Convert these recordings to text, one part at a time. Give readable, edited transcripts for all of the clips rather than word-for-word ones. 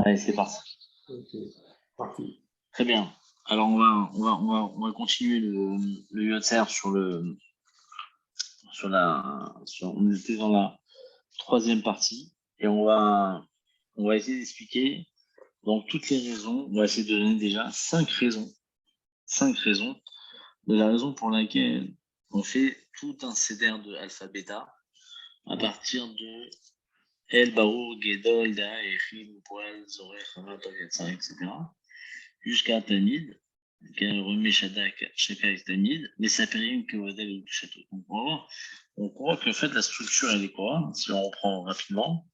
Allez, c'est parti. Ok, parti. Très bien. Alors, on va continuer le Yotzer on était dans la troisième partie et on va essayer d'expliquer donc toutes les raisons. On va essayer de donner déjà cinq raisons de la raison pour laquelle on fait tout un cédère de alpha-bêta à partir de El, Barou, Gedol, Da, Echim, Poel, Zoré, Chavat, Yatsa, etc. jusqu'à Tamid, qu'elle remet chacun avec Tamid, mais ça fait rien que Wadal du château. Donc on voit que en fait la structure elle est quoi? Si on reprend rapidement,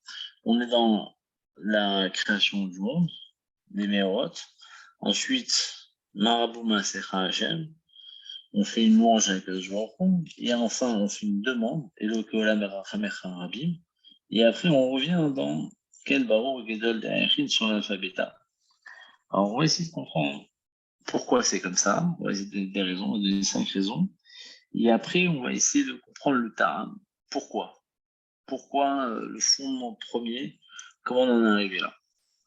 on est dans la création du monde, des Mérot. Ensuite, Marabou Masecha Hashem, on fait une louange avec le Jouarou, et enfin on fait une demande, Elokeola Merachamech Rabim, et après on revient dans quel Barou Gedol d'Aïchin sur l'alphabet. Alors on va essayer de comprendre pourquoi c'est comme ça. On va essayer de donner des raisons, on va donner 5 raisons. Et après, on va essayer de comprendre le Taram. Pourquoi? Pourquoi le fondement premier? Comment on en est arrivé là?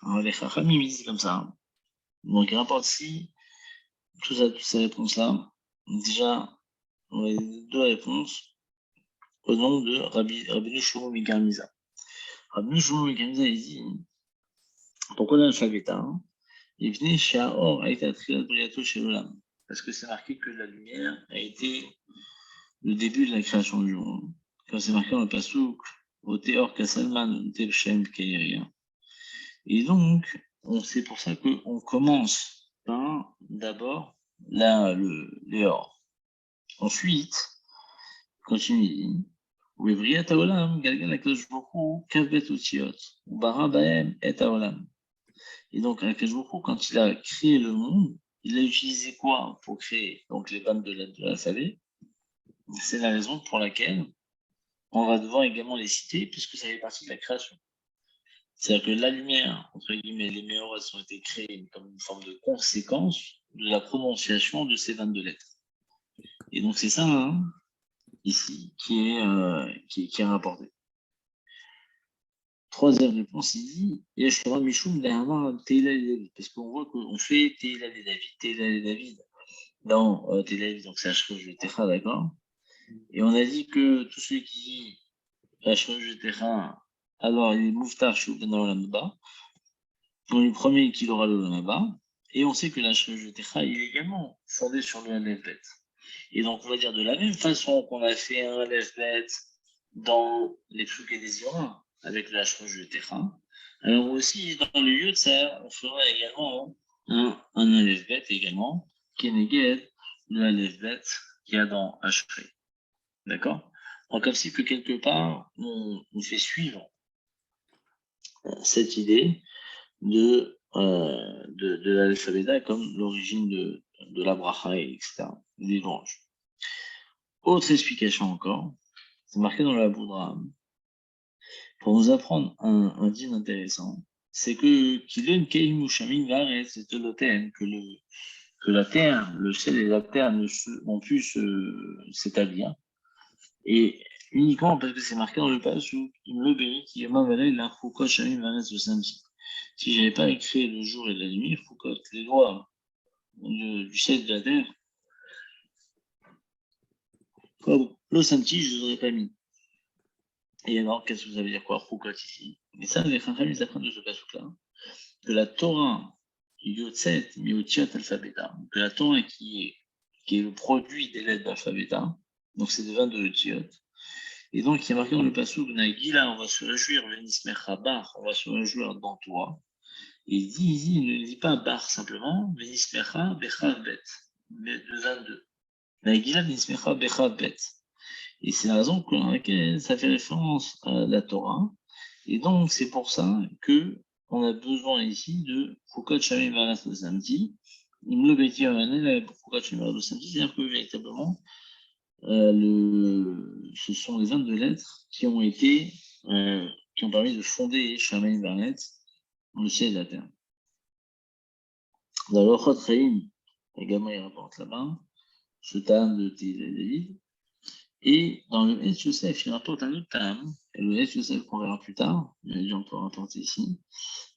Alors les Chacham, ils disent comme ça. Donc, il rapporte ici toutes ces réponses-là. Déjà, on a deux réponses au nom de Rabbi Shlomo Migarmiza. Rabbi Shlomo Migarmiza, il dit pourquoi l'alphabet hein? Il venait chez Aor, a été attiré de Briato chez l'Olam. Parce que c'est marqué que la lumière a été le début de la création du monde. Quand c'est marqué dans le Passouk, au Théor Kassalman, Tevshem Kairia. Et donc, c'est pour ça qu'on commence par d'abord l'Éor. Ensuite, continue, Ouevriat Haolam, Galgal Akadosh Baruch Kavet Otiot, Bara Baem et Haolam. Et donc, Akadosh Baruch quand il a créé le monde, il a utilisé quoi pour créer donc les 22 lettres de l'alphabet? C'est la raison pour laquelle on va devoir également les citer puisque ça fait partie de la création. C'est-à-dire que la lumière, entre guillemets, les méores ont été créées comme une forme de conséquence de la prononciation de ces 22 lettres. Et donc c'est ça, hein, ici, qui est rapporté. Troisième réponse, il dit Yeshua Mishum Lehamar Teila et David. Parce qu'on voit qu'on fait Teila et David. Teila et David dans Teila et David, donc c'est Hashkosh de Techa, d'accord? Et on a dit que tous ceux qui disent Hashkosh de Techa, alors il est Mouftar Shou dans l'Olam. On lui promet qu'il aura le là-bas. Et on sait que la Techa il est également fondé sur le Aleph-Bet. Et donc, on va dire de la même façon qu'on a fait un Aleph-Bet dans les Psouk et des Ira, avec la Techa. Alors aussi, dans le Yotzer, on fera également un Aleph-Bet également, qui est Neged, le Aleph-Bet qu'il y a dans Hachré. D'accord? Donc, comme si que quelque part, on fait suivre cette idée de l'alphabet comme l'origine de la bracha, etc., des louanges. Autre explication encore, c'est marqué dans la Boudra, pour nous apprendre un dîme intéressant, c'est que que la terre, le ciel et la terre ont pu s'établir, et uniquement parce que c'est marqué dans le passage où il me bérit qui est mavalé la Foucault Shamim Vares le samedi. Si je n'avais pas écrit le jour et la nuit, il faut que les lois du ciel et de la terre, comme le samedi, je ne les aurais pas mis. Et alors, qu'est-ce que vous allez dire quoi, Foucault ici? Et ça, les Chacham, ils apprennent de ce passage-là, que la Torah, Yotzet, Miotiot, Alphabeta, que la Torah qui est le produit des lettres d'alphabeta, donc c'est de 22 Yotiot. Et donc, il y a marqué dans le passage, Nagila, on va se réjouir, Venismecha Bar, on va se réjouir dans toi. Et il ne dit pas bar simplement, Venismecha Bechav Bet, de 22. Nagila Venismecha Bechav Bet. Et c'est la raison pour laquelle ça fait référence à la Torah. Et donc, c'est pour ça que on a besoin ici de Foucault Shamim Varas le samedi. Il me le bêtit à Foucault Shamim Varas le samedi, c'est-à-dire que véritablement, ce sont les 22 lettres qui ont permis de fonder Shamim Varas, le ciel et la terre. Dans l'Ochot Chaim, également il rapporte là-bas, ce tam de David. Et dans le Etz Yosef, il rapporte un autre tam, Et le F, c'est qu'on verra plus tard, mais déjà on peut rapporter ici.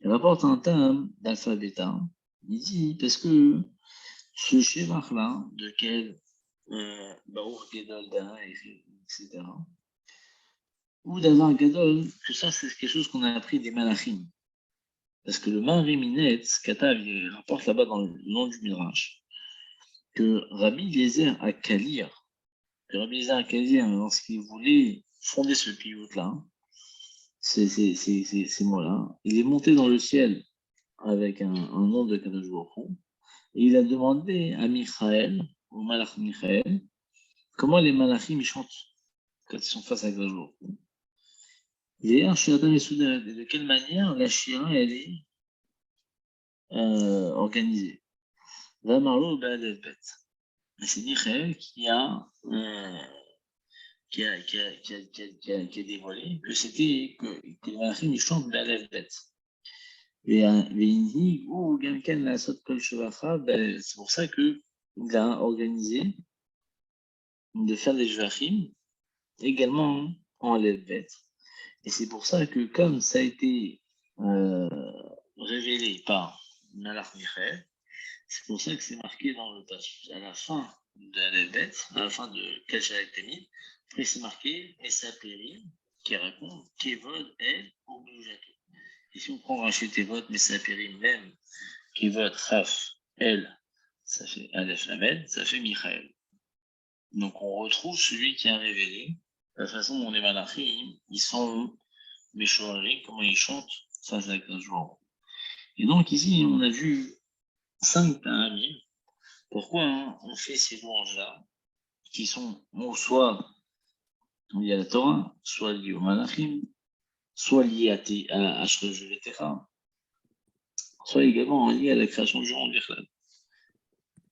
Il rapporte un terme d'alpha bêta. Il dit, parce que ce shevach-là, de quel Baruch Gedol Da, etc., ou d'avoir Gadol, que ça c'est quelque chose qu'on a appris des Malachim. Parce que le Mahariminetz, Katav, il rapporte là-bas dans le nom du Midrash, que Rabbi Eliezer à Kalir, lorsqu'il voulait fonder ce piyut-là, ces mots-là, il est monté dans le ciel avec un nom de Kadosh Baruch Hu, et il a demandé à Michael, au Malach Michael, comment les Malachim chantent quand ils sont face à Kadosh Baruch Hu. Et de quelle manière la Shira elle est organisée. C'est Michael qui a dévoilé que c'était que les Malachim ils chantent Ba'alef Bet. C'est pour ça qu'il a organisé de faire des Jvachim également en Aleph Bet. Et c'est pour ça que comme ça a été révélé par Malach Michael, c'est pour ça que c'est marqué dans le passage à la fin de Aleph Bet, à la fin de Kachalek Temid, après c'est marqué Messapérim qui répond Kevod El Obligato. Et si on prend Raché Tevot, Messapérim même, Kevod Chaf El, ça fait Aleph Lamed, ça fait Michael. Donc on retrouve celui qui a révélé la façon dont les Malachim, ils sont Meshoarim, comment ils chantent face à 15 jours. Et donc ici, on a vu 5 ta'amim. Pourquoi on fait ces louanges-là, qui sont soit liées à la Torah, soit liées au Malachim, soit liées à Ashrejevetera, soit également liées à la création du monde Birklal.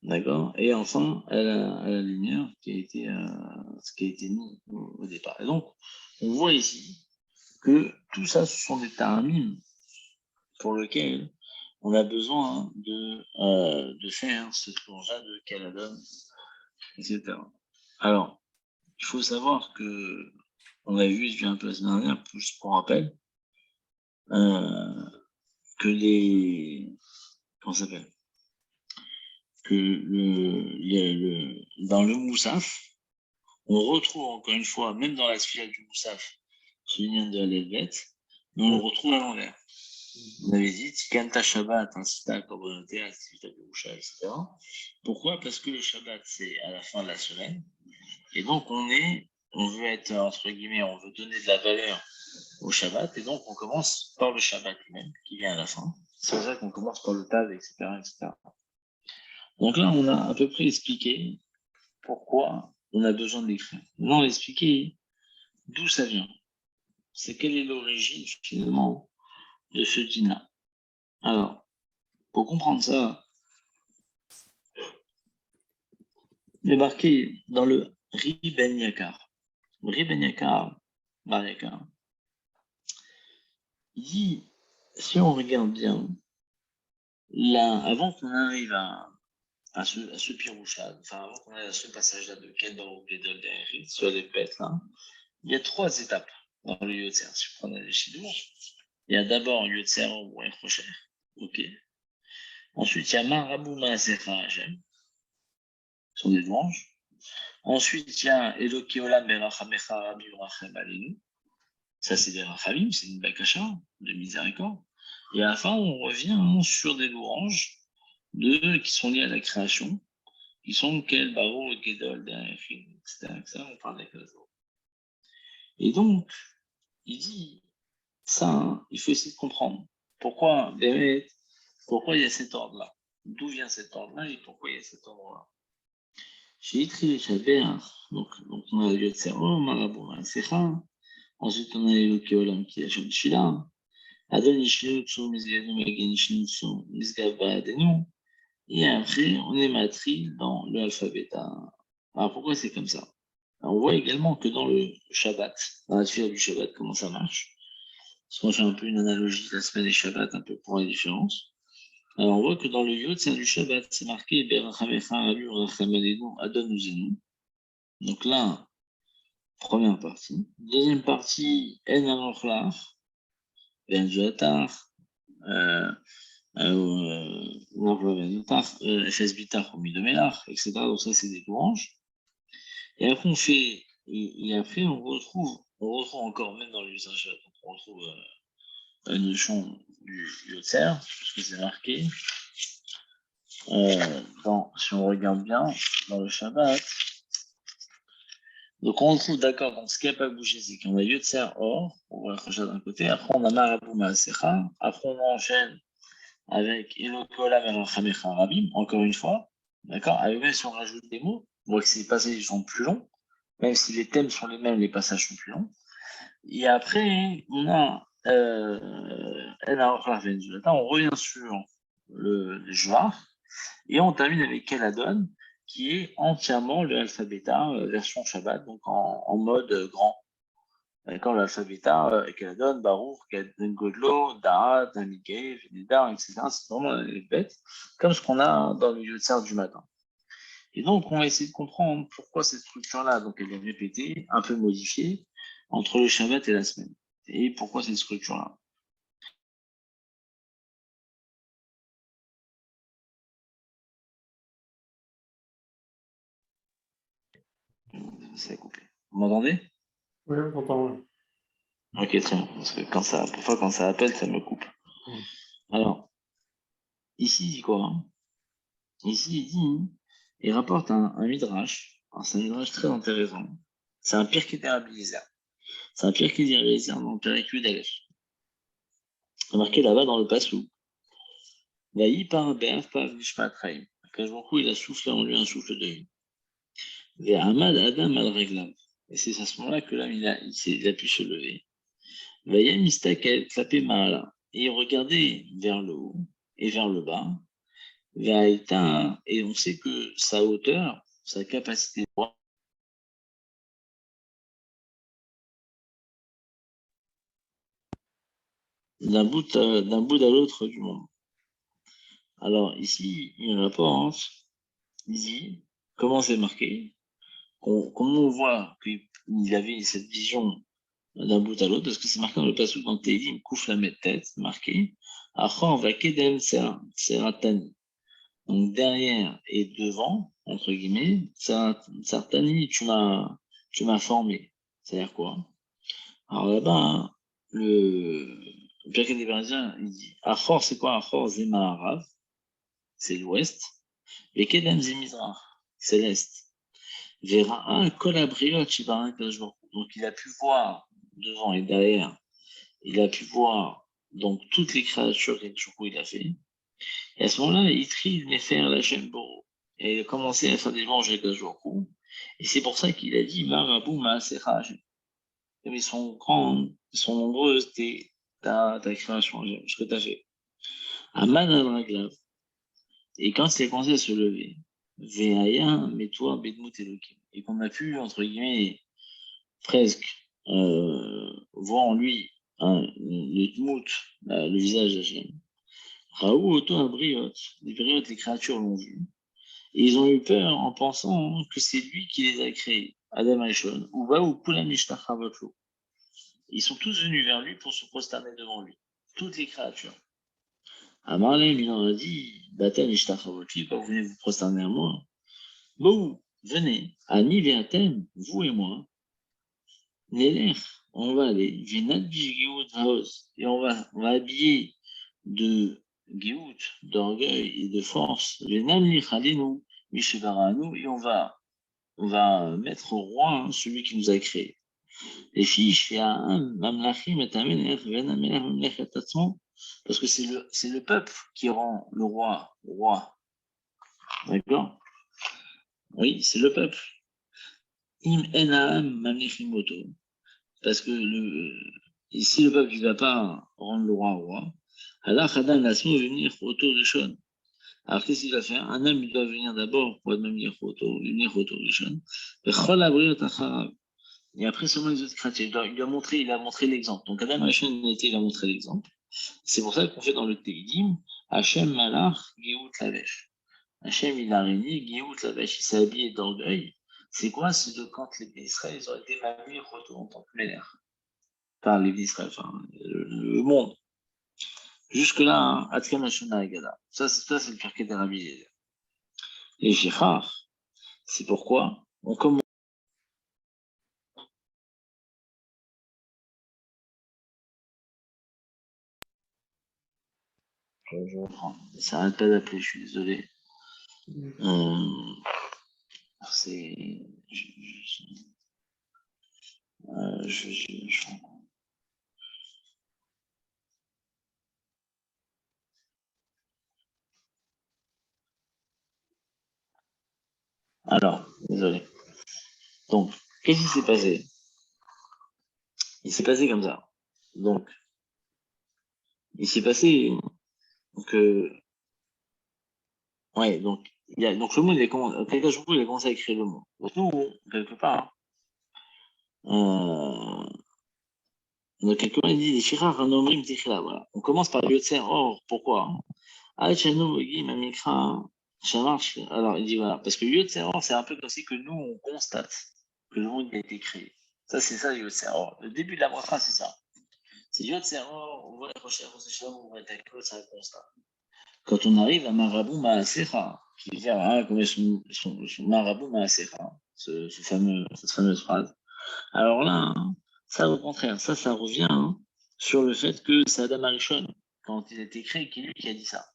D'accord. Et enfin, à la lumière qui a été, ce qui a été mis au départ. Et donc, on voit ici que tout ça, ce sont des ta'amim pour lesquels on a besoin de faire ce louange-là de Kaladon, etc. Alors, il faut savoir que, on a vu un peu la semaine dernière, juste pour rappel, que comment ça s'appelle, que dans le Moussaf, on retrouve encore une fois, même dans la sphère du Moussaf, ce lien de l'Elvet, mais on le retrouve à l'envers. On avait dit, Tikanta Shabbat, incita à communauté, activité de Boucha, etc. Pourquoi? Parce que le Shabbat, c'est à la fin de la semaine. Et donc, on veut être, entre guillemets, on veut donner de la valeur au Shabbat. Et donc, on commence par le Shabbat lui-même, qui vient à la fin. C'est pour ça qu'on commence par le Tav, etc., etc. Donc là, on a à peu près expliqué pourquoi on a besoin d'écrire. Là, on a expliqué d'où ça vient. C'est quelle est l'origine, finalement, de ce dîner. Alors, pour comprendre ça, il est marqué dans le Ri Ben Yakar. Le Ri Ben Yakar, Bar Yakar, il dit, si on regarde bien, là, avant qu'on arrive à ce pirouchade, enfin, avant qu'on arrive à ce passage-là de Kedor ou Gedol d'Henry, sur les bêtes, là, il y a 3 étapes dans le Yotzer. Si vous prenez les Chidour, il y a d'abord Yotzer ou Echocher, ok. Ensuite, il y a Marabou Maasecha Hashem, ce sont des louanges. Ensuite, il y a Eloki Olam Berachamecha Rabbi Urachem Alenu. Ça, c'est des Rachamim, c'est une Bakasha de miséricorde. Et à la fin, on revient sur des louanges qui sont liées à la création, qui sont Kel, Baro, Gedol, etc. On parle avec le jour. Et donc, il dit ça, il faut essayer de comprendre. Pourquoi il y a cet ordre-là? D'où vient cet ordre-là et pourquoi il y a cet ordre-là? Chez Itri et Chabert, donc on a le Yotzero, Marabou, Secha. Ensuite, on a évoqué Olam qui a joué Shila. Adon Nishinutsu, Misgavim, Magenishinutsu, Misgava Adenu. Et après, on est matri dans l'alphabet. Alors pourquoi c'est comme ça? Alors, on voit également que dans le Shabbat, dans la sphère du Shabbat, comment ça marche. Parce qu'on fait un peu une analogie de la semaine des Shabbat, un peu pour la différence. Alors on voit que dans le Yod, c'est du Shabbat, c'est marqué Berachamecha Rabbi Urachem Alenu Adon Uzenu. Donc là, Première partie. Deuxième partie, En Amochlach, Ben Zuatar, Fes Bitar, Omi de Melach, etc. Donc ça, c'est des louanges. Et après, après, on retrouve encore, même dans l'usage, on retrouve la notion du Yotzer, puisque c'est marqué. Si on regarde bien, dans le Shabbat, donc on retrouve d'accord, donc ce qui n'a pas bougé, c'est qu'on a Yotzer Or, on voit le Khosha d'un côté, après on a Marabou Maasecha, après on enchaîne avec Elokola Merachamecha Rabim, encore une fois, d'accord, avec même si on rajoute des mots, on voit que ces passages sont plus longs, même si les thèmes sont les mêmes, les passages sont plus longs. Et après, on a on revient sur le Jouar, et on termine avec Keladon, qui est entièrement le alphabet version Shabbat, donc en mode grand. D'accord, l'alphabet Keladon, Baruch, Godlo, Da'at, Amigay, Vedidar, etc. C'est vraiment les bêtes, comme ce qu'on a dans le Yotzar du matin. Et donc, on va essayer de comprendre pourquoi cette structure-là, donc elle est répétée, un peu modifiée, entre le Shabbat et la semaine. Et pourquoi cette structure-là. Ça a coupé. Vous m'entendez? Oui, on t'entend. Ok, très bien. Parce que parfois quand ça appelle, ça me coupe. Oui. Alors, ici, il dit quoi, hein? Ici, il rapporte un midrash. Alors, c'est un midrash très intéressant. C'est un pire qui Abiezer. C'est un pire qui Abiezer dans le Pérec Aleph. Marqué là-bas dans le Passou. Vaï par Be'af par Vishmat Chaim. Kajboku, il a soufflé en lui un souffle de vie. Ve'amad Adam al Reglav. Et c'est à ce moment-là que l'âme, il a pu se lever. Vaïa Mistakel, clapé Mahala. Et il regardait vers le haut et vers le bas. Vaïta, et on sait que sa hauteur, sa capacité de voir, d'un bout à l'autre du monde. Alors ici, il rapporte, il dit, comment c'est marqué, comment on voit qu'il avait cette vision d'un bout à l'autre, parce que c'est marqué dans le passage dans Télim, Kouf la tête, marqué, Achor va Kedem Seratani. Donc derrière et devant, entre guillemets, Seratani, tu m'as formé. C'est-à-dire quoi? Alors là-bas, hein, le Pirkei des Parisiens, il dit Achor, c'est quoi Achor? C'est Maharav, c'est l'ouest, et Kedem Zemizrach, c'est l'est. Vera Kolabriot, donc il a pu voir devant et derrière, il a pu voir donc toutes les créatures que il a fait. Et à ce moment-là, il trie les faire la Shembo. Et il a commencé à faire des louanges avec Kajorku. Et c'est pour ça qu'il a dit Marabou Maasecha. Ils sont grands, ils sont nombreux, ta création, ce que tu as fait. Aman al Et quand il a commencé à se lever, Veaya, mais toi, Bedmout Elohim. Et qu'on a pu, entre guillemets, presque voir en lui le Dmout, le visage d'Hachem. Raoult auto un briote. Les briotes, les créatures l'ont vu. Et ils ont eu peur en pensant que c'est lui qui les a créés, Adam Aishon, ou Baou Kulam Ishtachavotlo. Ils sont tous venus vers lui pour se prosterner devant lui. Toutes les créatures. Amarlem, il en a dit, Batan Ishtachavotli, vous venez vous prosterner à moi. Baou, venez. Ani Veatem, vous et moi. Néler, on va aller. Vinat Bishgeout Vaos. Et on va habiller de Géout, d'orgueil et de force. Venam Lichalinu, Mishevaranu. Et on va mettre au roi celui qui nous a créés. Les filles, parce que c'est le peuple qui rend le roi roi. D'accord? Oui, c'est le peuple. Im enam mamlechimoto. Parce que si le peuple ne va pas rendre le roi, alors Adam Lasmo va venir auto Rishon. Alors qu'est-ce qu'il va faire? Un homme, il doit venir d'abord pour venir auto Rishon. Et après seulement les autres créatures. Il a montré l'exemple. Donc Adam Hachem il a montré l'exemple. C'est pour ça qu'on fait dans le Teilim, Hachem Malach, Geout Lavesh. Hachem il a régné, Geout Lavesh, il s'est habillé d'orgueil C'est quoi? C'est de quand les Israël ils ont été mamie retour en tant que ménère. Enfin, les Israël, enfin, le monde. Jusque-là, hein, Atkan Hashona Agada. Ça, c'est le parquet d'Arabie. Les Gérard, c'est pourquoi on commence. Ça arrête pas d'appeler, je suis désolé. C'est. Je... Alors, désolé. Donc, qu'est-ce qui s'est passé? Il s'est passé comme ça. Donc, il s'est passé que. Ouais, donc, donc le monde, quelques jours, il a commencé à écrire le mot. Donc, nous, quelque part, donc, quelque part, il dit, les Shirach, un omrim, tichla, voilà. On commence par le Yotzer, or, pourquoi? Ah, Tchanou, Guim, Amikra, Shamarch. Alors, il dit, voilà, parce que Yotzer, or, c'est un peu comme si que nous, on constate que le monde a été créé. Ça, c'est ça, Yotzer, or. Le début de la bracha, c'est ça. C'est Yotzer, or, on voit les recherches, on voit les c'est un constat. Quand on arrive à Marabou Maasecha, qui veut dire, hein, comme son Marabou Maasecha, cette fameuse phrase. Alors là, hein, ça au contraire, ça revient hein, sur le fait que c'est Adam Arishon, quand il a été créé, qui est lui qui a dit ça.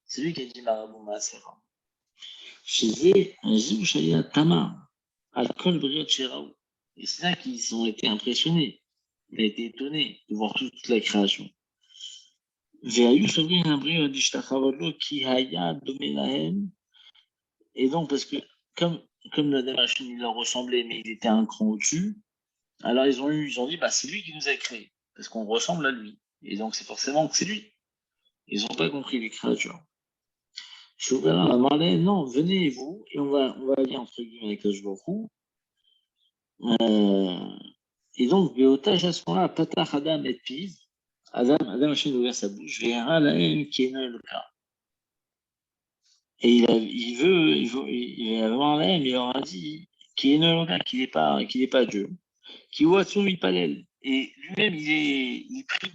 C'est lui qui a dit Marabou Maasecha. Chez Zouchaya Tama, Al-Kol Briot Sheraou. Et c'est là qu'ils ont été impressionnés. Il a été étonné de voir toute la création. Et donc, parce que comme la machine, il leur ressemblait, mais il était un cran au-dessus, alors ils ont dit, bah, c'est lui qui nous a créés, parce qu'on ressemble à lui. Et donc, c'est forcément que c'est lui. Ils n'ont pas compris les créatures. Chougara a demandé, non, venez vous, et on va aller entre guillemets avec le Jborou. Et donc, Béotage à ce moment-là, Patach Adam et Piv, Adam Hachem ouvert sa bouche, verra la haine qui est le cas. Et il va voir la haine, il leur a dit qui est le cas, qu'il n'est pas Dieu. Qui voit son Ipalel. Et lui-même, il prie.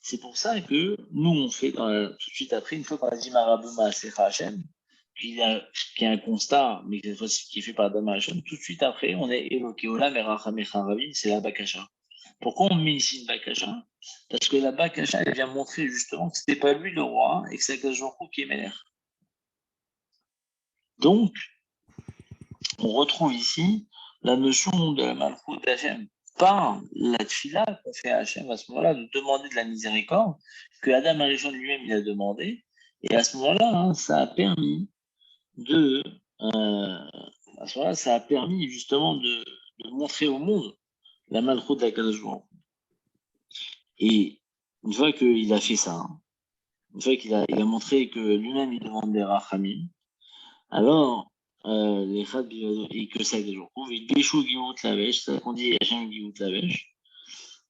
C'est pour ça que nous, on fait tout de suite après, une fois qu'on a dit Marabouma Secha Hachem, qu'il y a un constat, mais cette fois-ci qui est fait par Adam Hachem, tout de suite après, on est évoqué Ola Merachamecha Ravi, c'est la Bakasha. Pourquoi on met ici une Bakasha? Parce que la Bakasha, elle vient montrer justement que ce n'était pas lui le roi et que c'est Akashvorkou qui est Ménère. Donc, on retrouve ici la notion de la Malchut d'Hachem. Par la tfila qu'on fait à Hachem à ce moment-là, de demander de la miséricorde, que Adam Arishon lui-même il a demandé, et à ce moment-là, hein, ça a permis à ce moment-là, ça a permis justement de montrer au monde la Malchut d'Akadosh Baruch Hu. Et une fois qu'il a fait ça, hein, une fois qu'il a montré que lui-même il demande des rachamim, alors les Chad et que ça Akadosh Baruch Hu, il béchou Giout Lavesh, c'est ça qu'on dit Hachem Giout Lavesh.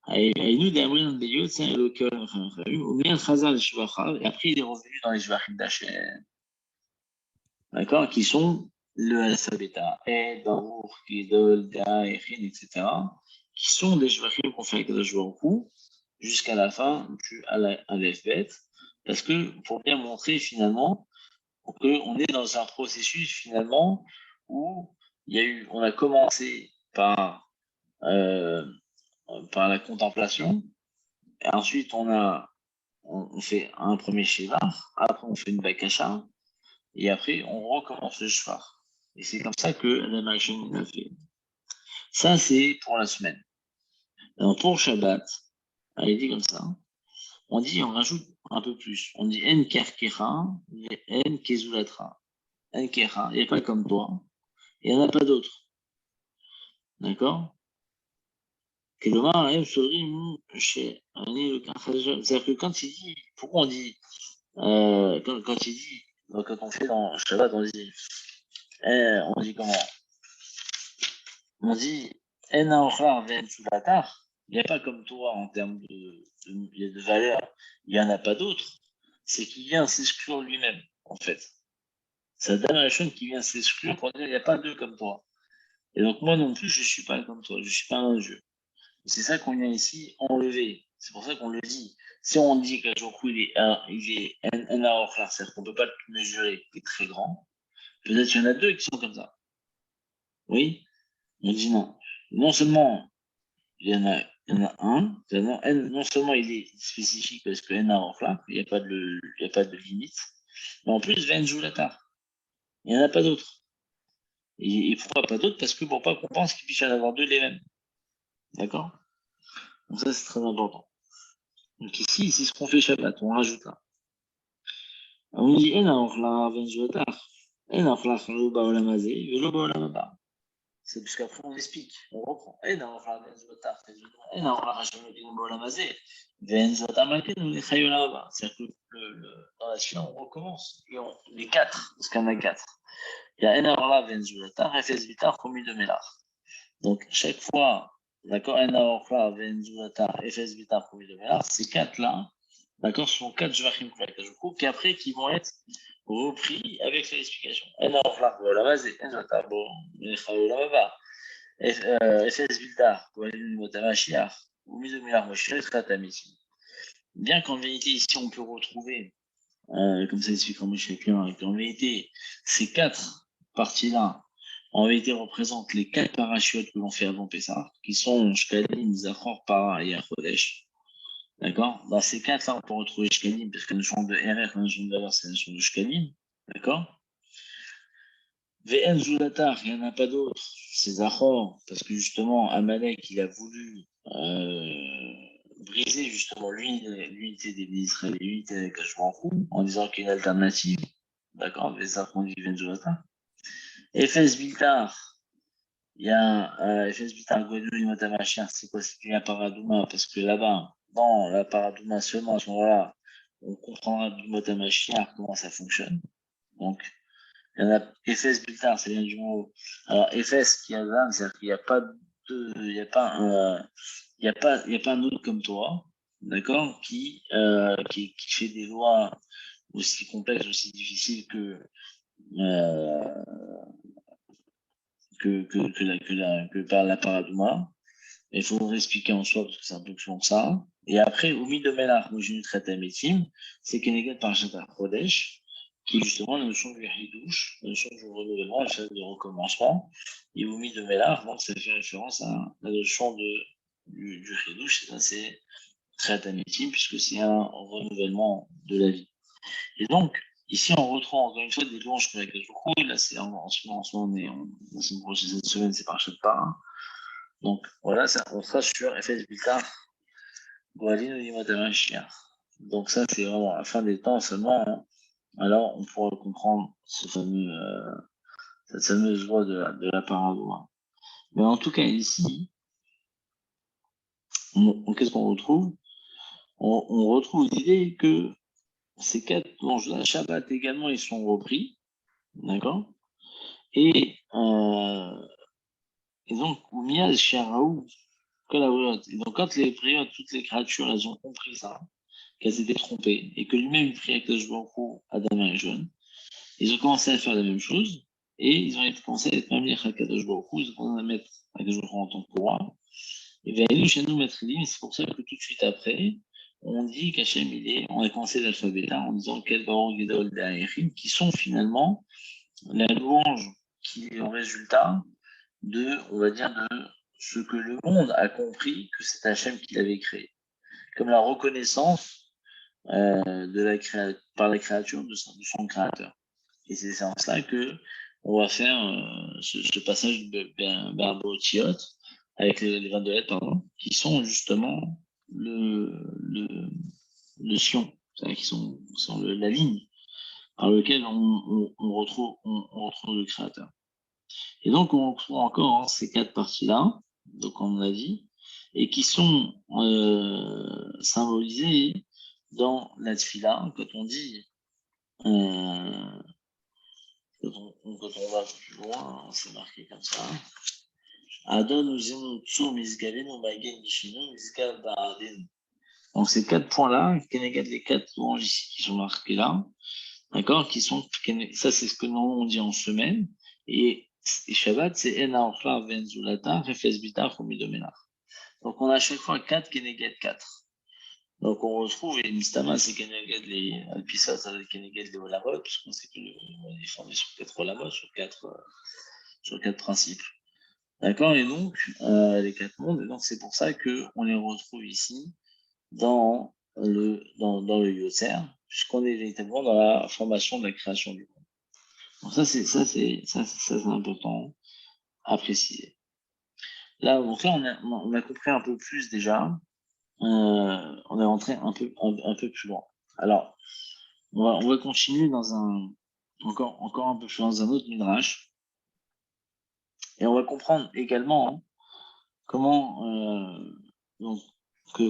היינו דאמרין ביוצא אלוקי עולם חיים, ומיד חזר לשבחיו, et après il est revenu dans les Shvachim d'Hachem, d'accord, qui sont le alphabet Et, Baruch, Gidol, Da, Echin, etc., qui sont des Shvachim qu'on fait avec le Baruch jusqu'à la fin du Aleph Bet, parce que pour bien montrer finalement qu'on est dans un processus finalement où on a commencé par la contemplation. Et ensuite, on fait un premier Shevar, après on fait une Bakasha, et après on recommence le Shvar. Et c'est comme ça que la machine l'a fait. Ça, c'est pour la semaine. Alors, pour Shabbat, elle est dit comme ça. On rajoute un peu plus. On dit En Kerkera, En Kezulatra. En Kera, il n'y a pas comme toi. Il n'y en a pas d'autres. D'accord? C'est-à-dire que quand il dit, pourquoi on dit, quand il dit, donc quand on fait dans Shabbat, on dit comment? On dit, En Aochar Ven Sulatar, il n'y a pas comme toi en termes de valeur, il n'y en a pas d'autre. C'est qu'il vient s'exclure lui-même, en fait. C'est Adam Hashon qui vient s'exclure pour dire, il n'y a pas deux comme toi. Et donc, moi non plus, je ne suis pas comme toi, je ne suis pas un dieu. C'est ça qu'on vient ici enlever. C'est pour ça qu'on le dit. Si on dit que Joku, il est un aorlar, c'est-à-dire qu'on ne peut pas le mesurer, il est très grand, peut-être qu'il y en a deux qui sont comme ça. Oui, on dit non. Non seulement il y en a un, non seulement il est spécifique parce que N aorlar, il n'y a pas de limite, mais en plus, Ven Joulata, il n'y en a pas d'autres. Et pourquoi pas d'autres? Parce que pour pas qu'on pense qu'il puisse y en avoir deux les mêmes. D'accord? Donc ça, c'est très important. Donc ici, c'est ce qu'on fait Shabbat, on rajoute là. On dit, c'est parce qu'après on explique, on reprend. C'est-à-dire que dans la suite, on recommence. Et les quatre, parce qu'il y en a quatre. Il y a Enarla Venzuatar, FS Vitar, commis de Mélar. Donc, chaque fois, d'accord, Enarla Venzuatar, FS Vitar, commis de Mélar, ces quatre-là, d'accord, ce sont quatre Jvachim qui après, qui vont être repris avec l'explication. Enarla, voilà, vas-y, Enzuatar, bon, FS Vitar, commis de Mélar, bien qu'en vérité, ici, on peut retrouver, comme ça explique en Moshe Klein, qu'en vérité, ces quatre parties-là, en vérité, représentent les quatre parachutes que l'on fait avant Pessah, qui sont Shkalim, Zachor, Para et Achodesh. D'accord? Dans ces quatre-là, on peut retrouver Shkalim, parce que la notion de RR, la notion de valeur, c'est la notion de Shkalim. D'accord? VN Zulatar, il n'y en a pas d'autres. C'est Zachor, parce que justement, Amalek, il a voulu briser justement l'unité des Israël et l'unité des Kashmarou en disant qu'il y a une alternative. D'accord? Les affronts du VN Zulatar. FS Biltar, il y a FS Biltar Godou Imotamachien, c'est quoi? C'est un paradouma, parce que là-bas, dans la paradouma seulement à ce moment-là, on comprendra du Motamachien comment ça fonctionne. Donc, il y en a FS Biltar, c'est bien du mot. Alors, FS qui a là, c'est-à-dire qu'il n'y a pas de, il n'y a pas un, il y a pas un autre comme toi, d'accord, qui fait des lois aussi complexes, aussi difficiles euh, que par la paradouma. Il faut expliquer en soi parce que c'est un peu plus long que ça. Et après, au milieu de Melach, moi j'ai une traite à médecine, c'est Kenegat par Shata Kodesh, qui est justement la notion du ridouche, la notion du renouvellement, la phase de recommencement. Et au milieu de Melach, donc ça fait référence à la notion du ridouche, c'est traite à médecine, puisque c'est un renouvellement de la vie. Et donc, ici, on retrouve encore une fois des louanges avec les jours. Là, c'est en ce moment, on est cette semaine, c'est par chaque pas. Hein. Donc, voilà, ça, on sera sur FS Bita, Goalin ou Limatamachia. Donc, ça, c'est vraiment à la fin des temps seulement. Hein. Alors, on pourra comprendre cette fameuse voie de la parabola. Mais en tout cas, ici, qu'est-ce qu'on retrouve? On retrouve l'idée que ces quatre louanges de la Shabbat également, ils sont repris. D'accord? Et donc, Miaz Sharaou, et donc, quand les prières, toutes les créatures, elles ont compris ça, qu'elles étaient trompées, et que lui-même il priait avec le Jbancou, Adam et Jeune, ils ont commencé à faire la même chose, et ils ont commencé à être même les Kadosh Baruch Hu, ils ont commencé à mettre Kadosh Baruch Hu en tant que roi. Et bien, chez nous, Maître Lim, c'est pour ça que tout de suite après, on dit qu'Hachem, on a commencé l'alphabet là en disant quel Baruch Gedol Da'erim, qui sont finalement la louange qui est en résultat de, on va dire, de ce que le monde a compris que c'est Hachem qui l'avait créé. Comme la reconnaissance par la créature de son créateur. Et c'est en cela que on va faire ce passage de Berbotiot avec les 22 lettres, pardon, qui sont justement le Sion, c'est-à-dire qui sont la ligne par laquelle on retrouve le créateur. Et donc, on retrouve encore hein, ces quatre parties-là, donc on l'a dit, et qui sont symbolisées dans la tfila, quand on dit, quand on va plus loin, c'est marqué comme ça. Adon Uzinutsu Misgalenu Magen Nishinu Misgal Ba'adin. Donc, ces quatre points-là, les quatre louanges ici qui sont marqués là, d'accord, qui sont, ça c'est ce que nous on dit en semaine, et Et Shabbat, c'est Ena Ochla Ben Zulata, Refes Bitach ou Midomenach. Donc, on a à chaque fois 4 Keneged 4. Donc, on retrouve, et Mistama, c'est Keneged les Alpisa, ça c'est Keneged les Olamot, parce qu'on sait qu'on est formé sur 4 Olamot, sur 4 principes. D'accord. Et donc, les 4 mondes, et donc c'est pour ça qu'on les retrouve ici dans le Yotzer, puisqu'on est véritablement dans la formation de la création du monde. Donc ça, c'est important à préciser. Là, donc là, on a compris un peu plus déjà. On est rentré un peu plus loin. Alors, on va continuer encore un peu plus dans un autre midrash. Et on va comprendre également comment, donc,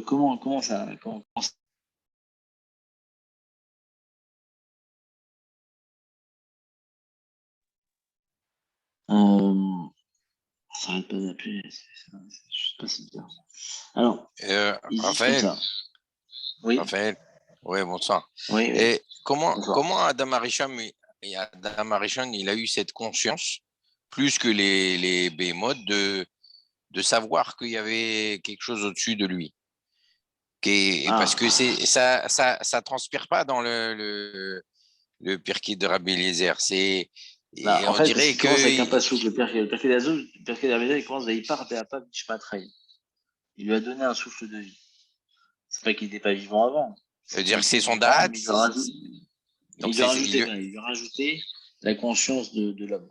comment ça. Ça arrête pas d'appeler, je sais pas si bien. Alors, ils disent comme Raphaël, ça. Oui, Raphaël, oui, bonsoir. oui, oui. Et comment Bonsoir. Adam Arishon, il a eu cette conscience, plus que les Bémotes, de savoir qu'il y avait quelque chose au-dessus de lui? Parce que ça transpire pas dans le Pirkei de Rabbi Eliezer. Bah, en On fait, parce dirait qu'il commence avec un que passouk, le Pirkei d'Azou, le Pirkei d'Aveda, il commence Vaïpar Be'apav Nishmatraï. Il lui a donné un souffle de vie. C'est pas qu'il n'était pas vivant avant. ça veut Il dire que était c'est son vivant, date. mais Donc il lui a rajouté la conscience de l'homme.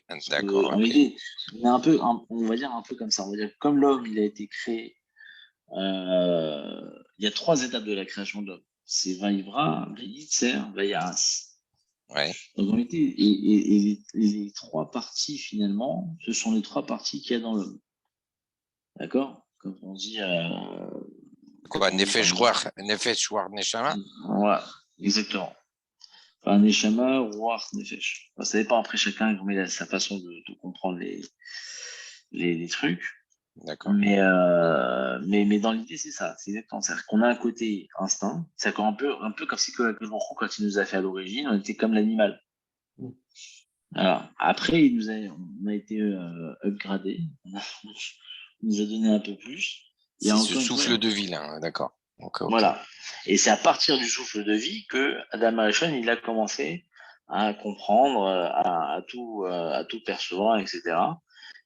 Parce que, d'accord, en ok. idée, il est on va dire un peu comme ça. On va dire que comme l'homme, il a été créé, il y a 3 étapes de la création de l'homme. C'est Vaïvra, Vaïtser, Vaïaras. Ouais. Donc, en réalité, et les 3 parties, finalement, ce sont les 3 parties qu'il y a dans l'homme. D'accord? Comme on dit. Quoi, Nefesh Ruach Neshama? Voilà, exactement. Enfin, Neshama, Ruach, Nefesh. Enfin, ça dépend après chacun, mais il a sa façon de comprendre les trucs. D'accord. Mais dans l'idée, c'est ça. C'est exactement ça. C'est-à-dire qu'on a un côté instinct. C'est encore un peu comme si que quand il nous a fait à l'origine, on était comme l'animal. Alors, après, on a été upgradé. On nous a donné un peu plus. C'est ce souffle de vie là, d'accord. Okay. Voilà. Et c'est à partir du souffle de vie que Adam Arishon, il a commencé à comprendre, à tout percevoir, etc.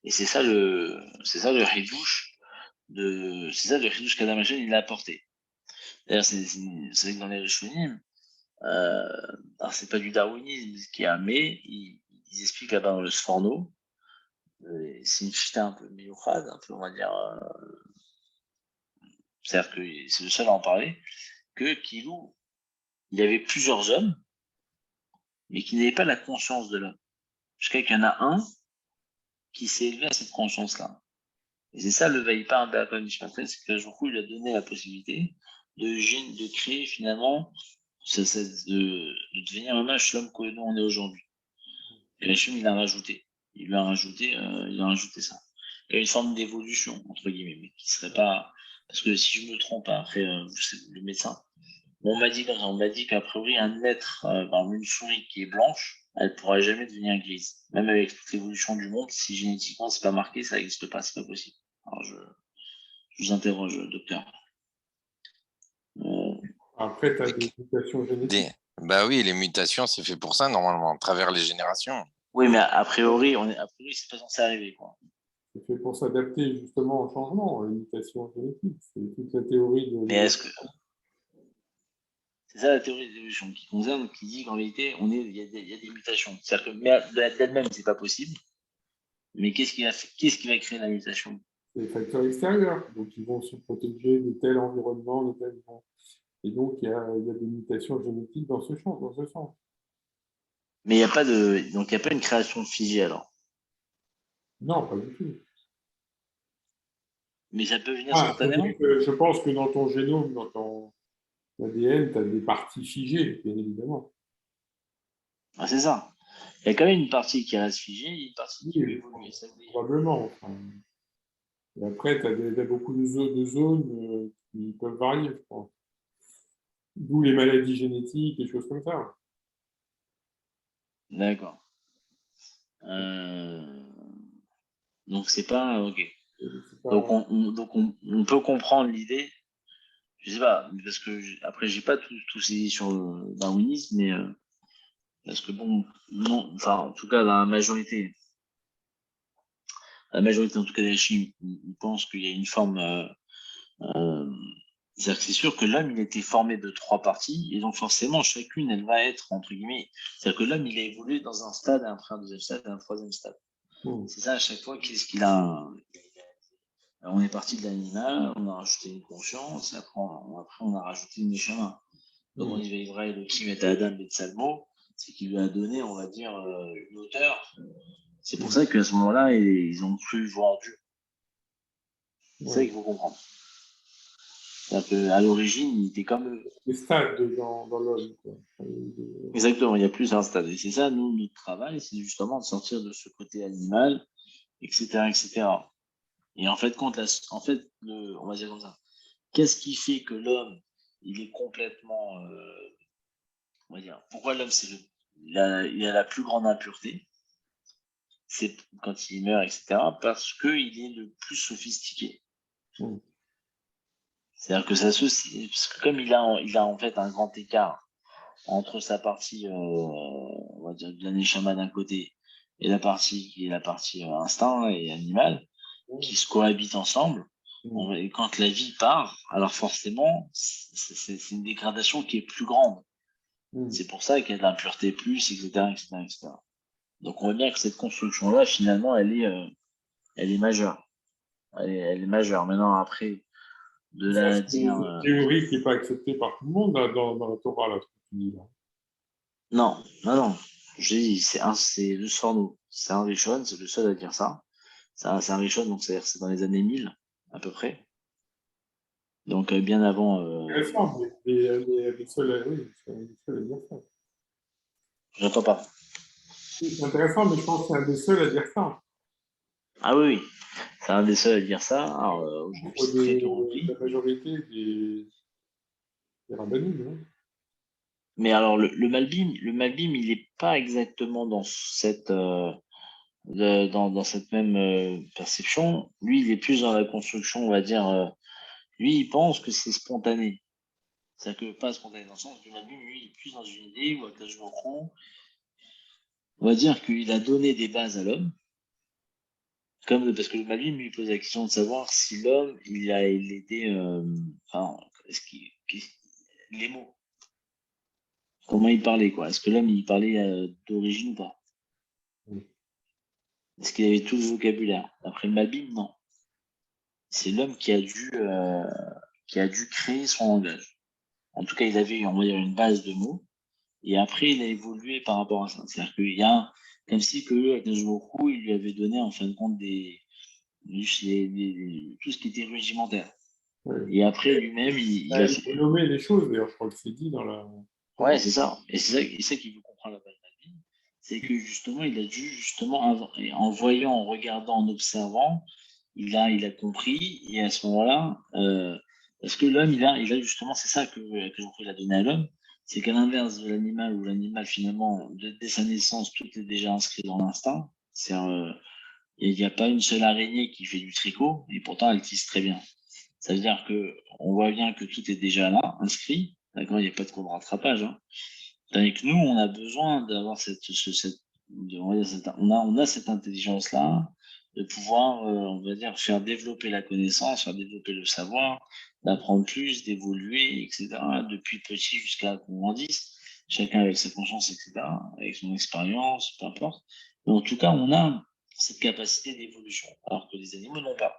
Et c'est ça le hidouche qu'Adam Arishon, il a apporté. D'ailleurs, c'est vrai que dans les Rishonim, alors c'est pas du darwinisme ce qu'il y a, mais ils expliquent là-bas dans le Sforno, c'est une chita un peu miyuchad, un peu, on va dire, c'est-à-dire que c'est le seul à en parler, que Kilou, il y avait plusieurs hommes, mais qui n'avaient pas la conscience de l'homme. Jusqu'à qu'il y en a un qui s'est élevé à cette conscience-là. Et c'est ça le Vaïpar Be'apam Nishmatel, c'est que le jour où il a donné la possibilité de créer finalement, de devenir un l'homme que nous on est aujourd'hui. Et Hachem, il a rajouté. Il a rajouté ça. Il y a une forme d'évolution, entre guillemets, mais qui serait pas. Parce que si je me trompe pas, après, je sais, le médecin, on m'a dit qu'a priori, un être, une souris qui est blanche, elle ne pourra jamais devenir grise. Même avec toute l'évolution du monde, si génétiquement c'est pas marqué, ça n'existe pas, c'est pas possible. Alors je vous interroge, docteur. Après, tu as des mutations génétiques. Bah oui, les mutations, c'est fait pour ça, normalement, à travers les générations. Oui, mais a priori, c'est pas censé arriver, quoi. C'est fait pour s'adapter justement au changement, aux mutations génétiques. C'est toute la théorie de Mais est-ce que. C'est ça la théorie de l'évolution qui concerne, qui dit qu'en réalité, il y a des mutations. C'est-à-dire que d'elle-même, c'est pas possible. Mais qu'est-ce qui va créer la mutation? C'est les facteurs extérieurs. Donc, ils vont se protéger de tel environnement, de tel. Et donc, il y a des mutations génétiques dans ce sens. Mais il n'y a pas une création figée alors. Non, pas du tout. Mais ça peut venir spontanément. Je pense que dans ton génome, dans ton ADN, tu as des parties figées, bien évidemment. Ah, c'est ça. Il y a quand même une partie qui reste figée, une partie qui peut Oui, évoluer. Ça probablement. Enfin, et après, tu as beaucoup de zones qui peuvent varier, je pense. D'où les maladies génétiques et choses comme ça. D'accord. Donc c'est pas ok. C'est pas- Donc on peut comprendre l'idée. Je sais pas, parce que après j'ai pas tous ces idées sur le darwinisme, mais parce que bon, non, enfin en tout cas la majorité en tout cas des Chine, ils pensent qu'il y a une forme. C'est-à-dire que c'est sûr que l'homme il a été formé de 3 parties et donc forcément chacune elle va être entre guillemets. C'est-à-dire que l'homme il a évolué dans un stade, après un deuxième stade, et un troisième stade. C'est ça à chaque fois qu'est-ce qu'il a. On est parti de l'animal, on a rajouté une conscience, et après on a rajouté une neshama. Donc on y va le qui met à Adam et Salmo, c'est qu'il lui a donné, on va dire, une hauteur. C'est pour ça qu'à ce moment-là, ils ont cru voir Dieu. C'est ça qu'il faut comprendre. C'est-à-dire qu'à l'origine, il était comme eux. Les stades dans l'homme, quoi. Exactement, il y a plus un stade. Et c'est ça, nous, notre travail, c'est justement de sortir de ce côté animal, etc., etc. Et en fait, on va dire comme ça. Qu'est-ce qui fait que l'homme, il est complètement, on va dire, pourquoi l'homme, il a la plus grande impureté, c'est quand il meurt, etc., parce qu'il est le plus sophistiqué. C'est-à-dire que parce que comme il a en fait un grand écart entre sa partie, on va dire, de la neshama d'un côté et la partie qui est la partie instinct et animal, qui se cohabitent ensemble. Et quand la vie part, alors forcément, c'est une dégradation qui est plus grande. C'est pour ça qu'il y a de l'impureté plus, etc., etc., etc. Donc on voit bien que cette construction-là, finalement, elle est majeure. Elle est majeure. Maintenant, après, de Ça, la c'est dire. une théorie qui n'est pas acceptée par tout le monde dans la Torah, là, ce que tu dis là. Non, non, non. Je dis, c'est le Sorno. C'est un Rishon, c'est le seul à dire ça. C'est un Rishon, donc c'est dans les années 1000, à peu près. Donc bien avant. Intéressant, mais les seuls, oui, c'est les seuls à dire ça. J'entends pas. C'est intéressant, mais je pense que c'est un des seuls à dire ça. Ah oui, oui. C'est un des seuls à dire ça. Alors, aujourd'hui, Pour c'est très peu repris. la majorité des rabbinim, hein. Mais alors, le Malbim, il n'est pas exactement dans dans cette même perception. Lui, il est plus dans la construction, on va dire. Lui, il pense que c'est spontané. C'est-à-dire que pas spontané dans le sens du Malbim, lui, il est plus dans une idée où, avec on va dire qu'il a donné des bases à l'homme. Parce que le Malbim lui pose la question de savoir si l'homme, il était. Enfin, les mots. Comment il parlait, quoi. Est-ce que l'homme, il parlait d'origine ou pas? Est-ce qu'il avait tout le vocabulaire? Après le Malbim, non. C'est l'homme qui a dû créer son langage. En tout cas, il avait, on va dire, une base de mots, et après, il a évolué par rapport à ça. C'est-à-dire qu'il y a, comme si que Akadosh Baruch Hu, il lui avait donné, en fin de compte, tout ce qui était rudimentaire. Oui. Et après, lui-même, il a Il faut nommer les choses, d'ailleurs, je crois que c'est dit dans la. Ouais, c'est ça. Et c'est ça qu'il veut comprendre la vie. C'est que justement, il a dû, justement, en voyant, en regardant, en observant, il a compris. Et à ce moment-là, parce que l'homme, il a justement, c'est ça que il a donné à l'homme, c'est qu'à l'inverse de l'animal, où l'animal, finalement, dès sa naissance, tout est déjà inscrit dans l'instinct. Il n'y a pas une seule araignée qui fait du tricot, et pourtant, elle tisse très bien. Ça veut dire que on voit bien que tout est déjà là, inscrit. D'accord, il n'y a pas de cours de rattrapage, hein. Tandis que nous, on a besoin d'avoir on a cette intelligence-là, de pouvoir, on va dire, faire développer la connaissance, faire développer le savoir, d'apprendre plus, d'évoluer, etc. Depuis petit jusqu'à qu'on grandisse, chacun avec sa conscience, etc., avec son expérience, peu importe. Mais en tout cas, on a cette capacité d'évolution, alors que les animaux n'ont pas.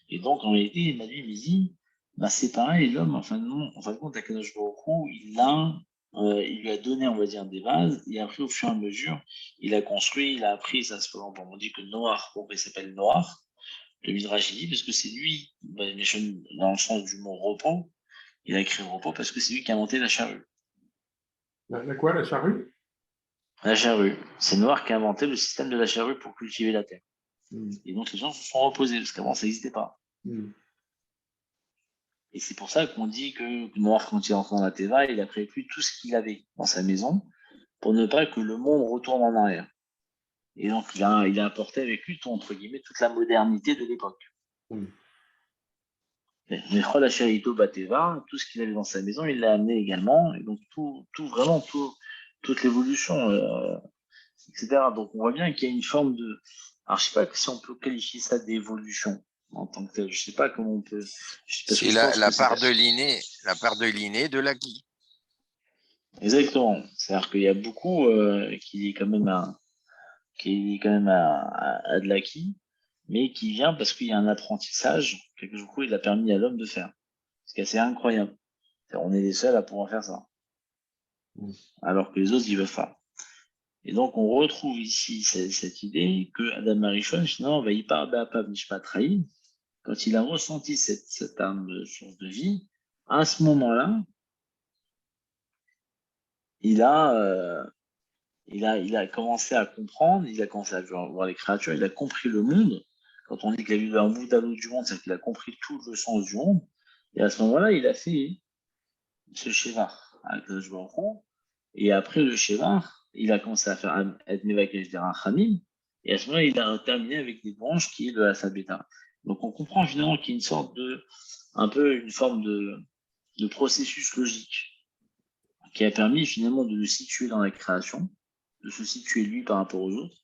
Et donc, en réalité, il m'a dit, bah, c'est pareil, l'homme, en fin de compte, Akadosh Baruch Hu, il lui a donné, on va dire, des bases, et après, au fur et à mesure, il a construit, il a appris, ça, c'est par exemple, on dit que Noir, pourquoi il s'appelle Noir, le Midrash, il dit, parce que c'est lui, bah, dans le sens du mot repos, il a écrit repos parce que c'est lui qui a inventé la charrue. La quoi, la charrue? La charrue, c'est Noir qui a inventé le système de la charrue pour cultiver la terre. Et donc, les gens se sont reposés, parce qu'avant, ça n'existait pas. Et c'est pour ça qu'on dit que Noir, quand il est entré dans la Teva, il a prévu tout ce qu'il avait dans sa maison pour ne pas que le monde retourne en arrière. Et donc, il a apporté avec lui, entre guillemets, toute la modernité de l'époque. Oui. Mais Chol Asherito Bateva, tout ce qu'il avait dans sa maison, il l'a amené également. Et donc, vraiment, toute l'évolution, etc. Donc, on voit bien qu'il y a une forme de. Alors, je ne sais pas si on peut qualifier ça d'évolution en tant que tel. Je ne sais pas comment on peut. Parce que C'est je pense que la c'est. part de l'inné de l'acquis. Exactement. C'est-à-dire qu'il y a beaucoup qui est quand même à de l'acquis, mais qui vient parce qu'il y a un apprentissage que du coup il a permis à l'homme de faire. Ce qui est assez incroyable. On est les seuls à pouvoir faire ça, Mm. alors que les autres ils veulent pas. Et donc on retrouve ici cette idée que Adam Arishon, finalement, va y parler pas trahi. Quand il a ressenti cette âme de source de vie, à ce moment-là, il a, il a commencé à comprendre, il a commencé à voir les créatures, il a compris le monde. Quand on dit qu'il a vu un bout à l'autre du monde, c'est qu'il a compris tout le sens du monde. Et à ce moment-là, il a fait ce Shevar avec le Baruch. Et après le Shevar, il a commencé à faire Edmevak et Khamim. Et à ce moment-là, il a terminé avec des branches qui est de la Sabeta. Donc on comprend finalement qu'il y a une sorte de, un peu une forme de processus logique qui a permis finalement de le situer dans la création, de se situer lui par rapport aux autres,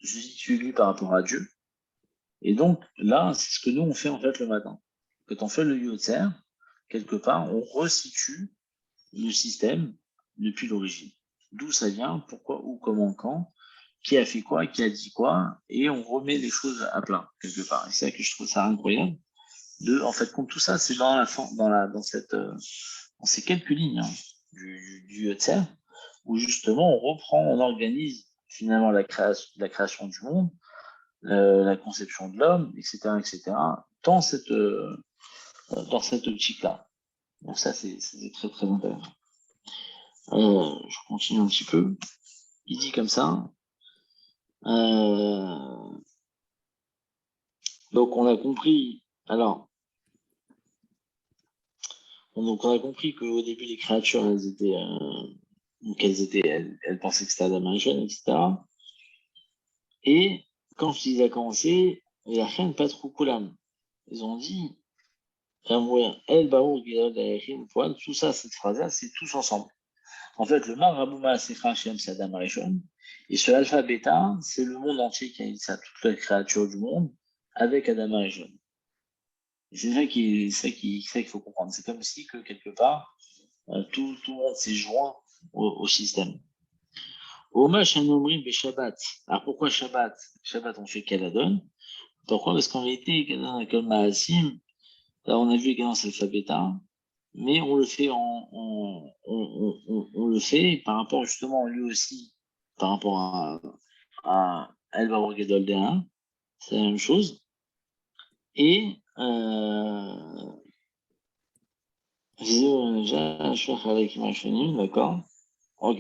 de se situer lui par rapport à Dieu. Et donc là, c'est ce que nous on fait en fait le matin. Quand on fait le Yotzer, quelque part, on resitue le système depuis l'origine. D'où ça vient, pourquoi, où, comment, quand, qui a fait quoi, qui a dit quoi, et on remet les choses à plat quelque part. Et c'est ça que je trouve ça incroyable. En fait, comme tout ça, c'est dans ces quelques lignes du Yotzer, où justement on organise finalement la création du monde, la conception de l'homme, etc., dans cette optique-là. Donc ça, c'est très très intéressant. Je continue un petit peu. Il dit comme ça. Donc on a compris. Alors, donc on a compris qu'au début les créatures, elles pensaient que c'était Adam et Eve, etc. Et quand il a commencé, il a fait pas trop cool. Ils ont dit, El Baour, tout ça, cette phrase-là, c'est tous ensemble. En fait, le Marabouma, c'est Hachem, c'est Adam Arishon. Et ce alpha bêta, c'est le monde entier qui a dit ça, toute la créature du monde, avec Adam Arishon. C'est ça qu'il faut comprendre. C'est comme si que quelque part, tout le monde s'est joint au système. Hommage à Nomrim et Shabbat. Alors pourquoi Shabbat? Shabbat, on fait Kaladon. Pourquoi? Parce qu'en réalité, comme Maasim, là on a vu également cet alpha bêta, mais on le fait on le fait par rapport justement lui aussi, par rapport à El Baruch Gedol D1, c'est la même chose. Et d'accord. Ok.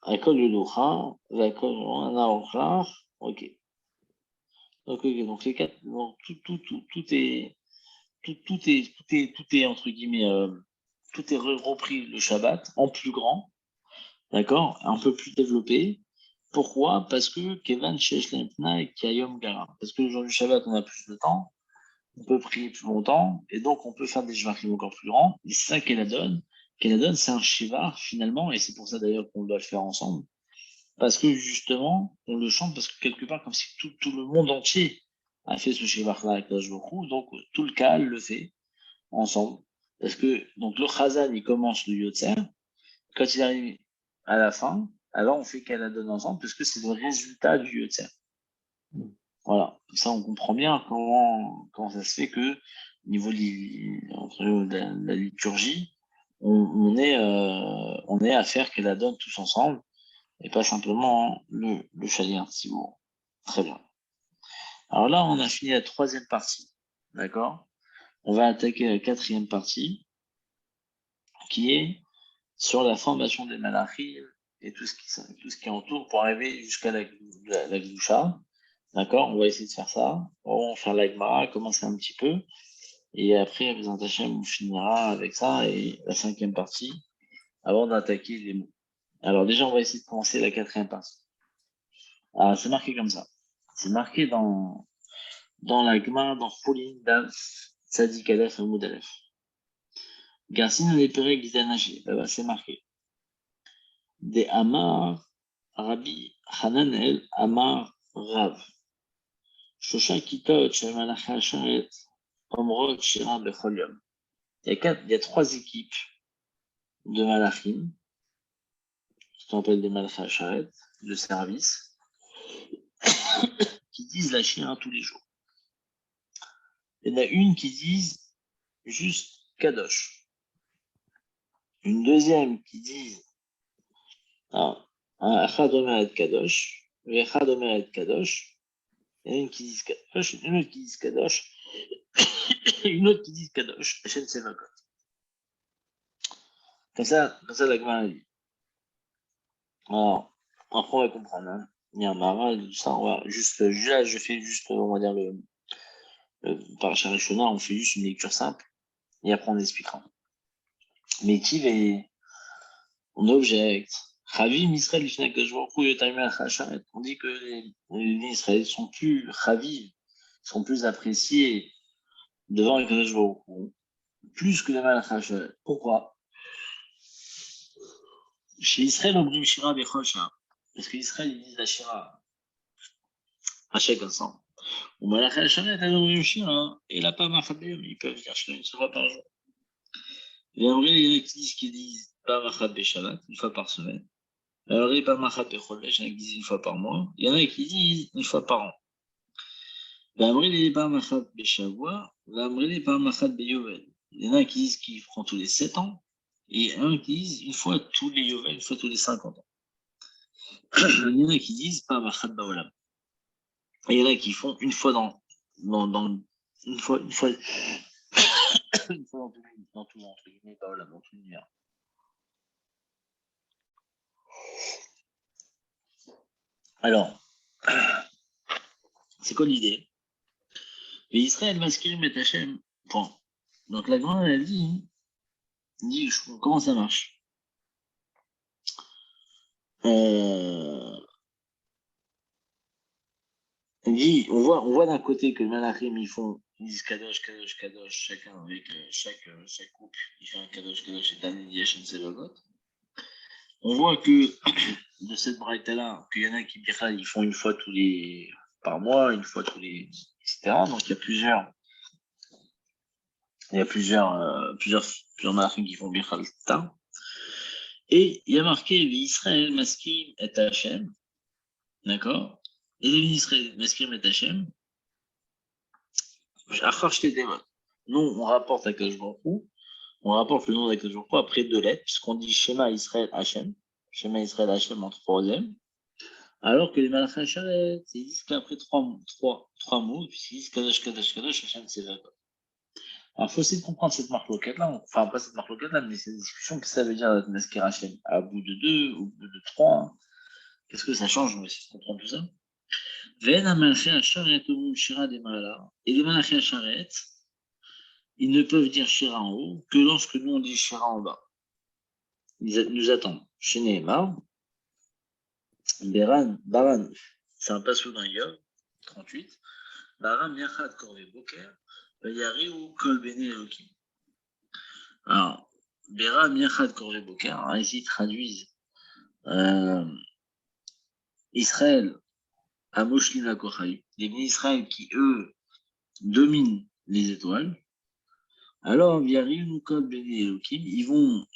Akol Yuducha, Vakol Anaochlar, ok. Donc, donc les quatre, donc, tout est entre guillemets, tout est repris le Shabbat en plus grand, d'accord, un peu plus développé. Pourquoi? Parce que Kevan Shesh Lempna et Kayom Gara. Parce que le jour du Shabbat, on a plus de temps, on peut prier plus longtemps, et donc on peut faire des shvachim encore plus grands. Et c'est ça qu'elle la donne. Qu'elle la donne, c'est un shivar finalement, et c'est pour ça d'ailleurs qu'on doit le faire ensemble. Parce que justement, on le chante parce que quelque part, comme si tout le monde entier a fait ce shivar-là avec la Jvorou, donc tout le Kaal le fait ensemble. Parce que donc le Chazal, il commence le Yotzer. Quand il arrive à la fin, alors on fait qu'elle la donne ensemble, parce que c'est le résultat du Yotzer. Voilà, ça on comprend bien comment ça se fait que au niveau de la liturgie, on est à faire qu'elle la donne tous ensemble et pas simplement le chalir, si vous. Très bien. Alors là, on a fini la troisième partie, d'accord? On va attaquer la quatrième partie, qui est sur la formation des malachim et tout ce qui entoure pour arriver jusqu'à la Gdusha. D'accord? On va essayer de faire ça. On va faire la Gemara, commencer un petit peu. Et après, les Hachem, on finira avec ça et la cinquième partie avant d'attaquer les mots. Alors déjà, on va essayer de commencer la quatrième partie. Alors, c'est marqué comme ça. C'est marqué dans la Gemara, dans Choulin, Daf, Tzadik Aleph, Hamoud Aleph. Garcine les Perek Gidanaché. C'est marqué. De Amar, Rabbi Hananel, Amar, Rav. Shosha Kitot, Shemalach Hasharet, Omrot, Shira, Bechol Yom. Il y a 3 équipes de Malachim, ce qu'on appelle des Malach Hasharet, de service, qui disent la Shira tous les jours. Il y en a une qui disent juste Kadosh. Une deuxième qui dit Achad Omer Kadosh, Echad Omer Kadosh. Il y en a une qui dit Kadosh, une autre qui dit Kadosh, une autre qui dit Kadosh, Hachem Sevakot. Comme ça la Gemara dit. Alors, après on va comprendre. Hein. Il y a un maral, ça, on va juste, là, je fais juste, on va dire, par Charishona, on fait juste une lecture simple, et après on expliquera. Mais qui on objecte. Chavim Israël, on dit que les Israéliens sont plus Chavim, sont plus appréciés devant les Kadosh Baruch Hu, plus que les Malach Hasharet. Pourquoi? Chez Israël, on dit Shira Bechol Shah. Parce qu'Israël, ils disent la Shira à chaque instant. Ou Malach Hasharet, ils ont Shira, et la Pama Chabim, ils peuvent dire Shira une seule fois par jour. Et en vrai, il y en a qui disent Pama Chabim Shabbat, une fois par semaine. Alors, il y en a qui disent une fois par mois. Il y en a qui disent une fois par an. Il y en a qui disent qu'ils feront tous les 7 ans. Et un qui disent une fois tous les Yovel, une fois tous les 50 ans. Il y en a qui disent pas Machat Baolam. Et il y en a qui font une fois dans une fois une fois dans tout entre guillemets Baolam, dans tout l'univers. Alors, c'est quoi l'idée? Israël Maskirim et Hachem. Point. Donc la grande elle dit comment ça marche? Elle dit, on voit d'un côté que les Malachim ils disent Kadosh, Kadosh, Kadosh, chacun avec chaque couple, il fait un Kadosh, Kadosh et Daniel Yashin Sevagot. On voit que de cette braïta-là, qu'il y en a qui ils font une fois par mois, une fois tous les, etc. Donc il y a plusieurs Malachim qui font Bichal Ta. Et il y a marqué Israël, Maskim et Hachem. D'accord? Et les Israël, Maskim et Hachem. Nous, on rapporte à Kajborou, on rapporte le nom de Kajborou après 2 lettres, puisqu'on dit Shema Israël Hachem en 3e, alors que les Malach Hasharet, ils disent qu'après 3 mots, puisqu'ils disent Kadosh, Kadosh, Kadosh, Hachem Sevakot. Alors, il faut essayer de comprendre cette marque-loquette-là, enfin, pas cette marque-loquette-là, mais cette discussion, qu'est-ce que ça veut dire d'être Masker Hachem? À bout de 2, au bout de 3, qu'est-ce que ça change? On va essayer de comprendre tout ça. Et les Malach Hasharet, ils ne peuvent dire Shira en haut que lorsque nous on dit Shira en bas. Ils nous attendent. Chez Nehemar, Baran, c'est un passage dans Yov, 38. Baran Yachad Korve Boker, Yariou Kol Bene Elokim. Alors, Baran Yachad Korve Boker, alors ici ils traduisent Israël à Moshlina Kochaï, les bénis Israël qui eux dominent les étoiles. Alors, Yariou Kol Bene Elokim, ils vont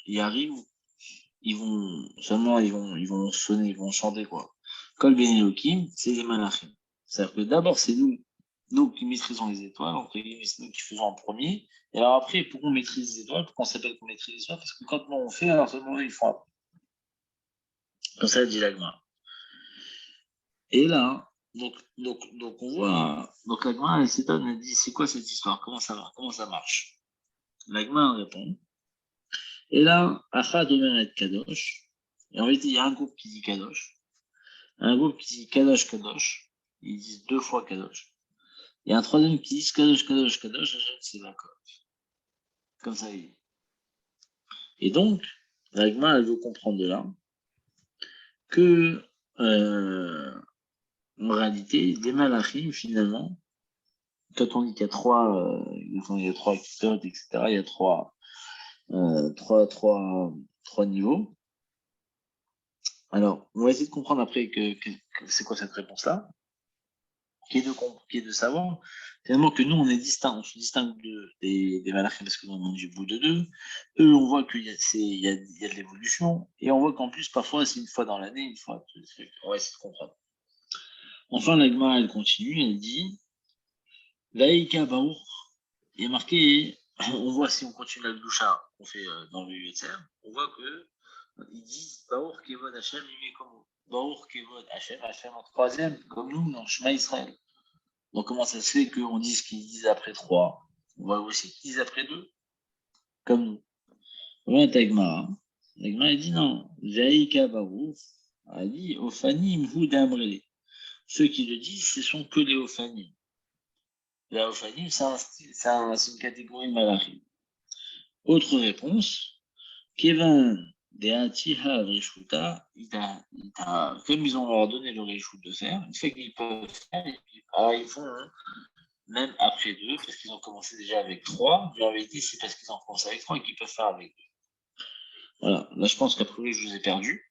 sonner, ils vont chanter quoi. Kol Ben Elohim, c'est les Malachim. C'est-à-dire que d'abord, c'est nous qui maîtrisons les étoiles, entre guillemets, c'est nous qui faisons en premier. Et alors après, pourquoi on maîtrise les étoiles? Pourquoi on s'appelle qu'on maîtrise les étoiles? Parce que quand nous on fait, alors seulement ils font après. Comme ça, dit l'Agma. Et là, donc on voit, donc l'Agma, elle s'étonne, elle dit, c'est quoi cette histoire? Comment ça marche? L'Agma répond. Et là, Achad Omer et Kadosh. Et en réalité, il y a un groupe qui dit Kadosh. Un groupe qui dit Kadosh, Kadosh. Ils disent 2 fois Kadosh. Il y a un troisième qui dit Kadosh, Kadosh, Kadosh. C'est d'accord. Comme ça, il dit. Et donc, l'Agma, elle veut comprendre de là que, en réalité, les malachim, finalement, quand on dit qu'il y a trois épisodes, etc., il y a trois niveaux. Alors, on va essayer de comprendre après que c'est quoi cette réponse-là, qui est de savoir finalement que nous, on est distincts, on se distingue des malachim parce que nous, on est du bout de deux. Eux, on voit qu'il y a, il y a de l'évolution, et on voit qu'en plus, parfois, c'est une fois dans l'année, une fois, on va essayer de comprendre. Enfin, la Gemara, elle continue, elle dit, Laïka Baour, il est marqué, on voit si on continue la doucha qu'on fait dans le Yetzer, on voit que ils disent Baour Kevod Hachem, il met comme Baour Kevod Hachem, Hachem en troisième, comme nous dans Shema Israël. Donc comment ça se fait qu'on dise qu'ils disent après trois? On voit aussi qu'ils disent après deux, comme nous. On va Tagmara. Tagmara, il dit non, Laïka Baour, a dit Ophanim Hudamrele. Ceux qui le disent, ce sont que les Ophanim. La Ophanim, c'est une catégorie de malachim. Autre réponse, Kevin de Atiha Reshuta, comme ils ont leur donné le Reshut de faire, une fois qu'ils peuvent faire, et puis, ils font même après deux, parce qu'ils ont commencé déjà avec trois, mais en vérité, c'est parce qu'ils ont commencé avec trois et qu'ils peuvent faire avec deux. Voilà, là je pense qu'après je vous ai perdu,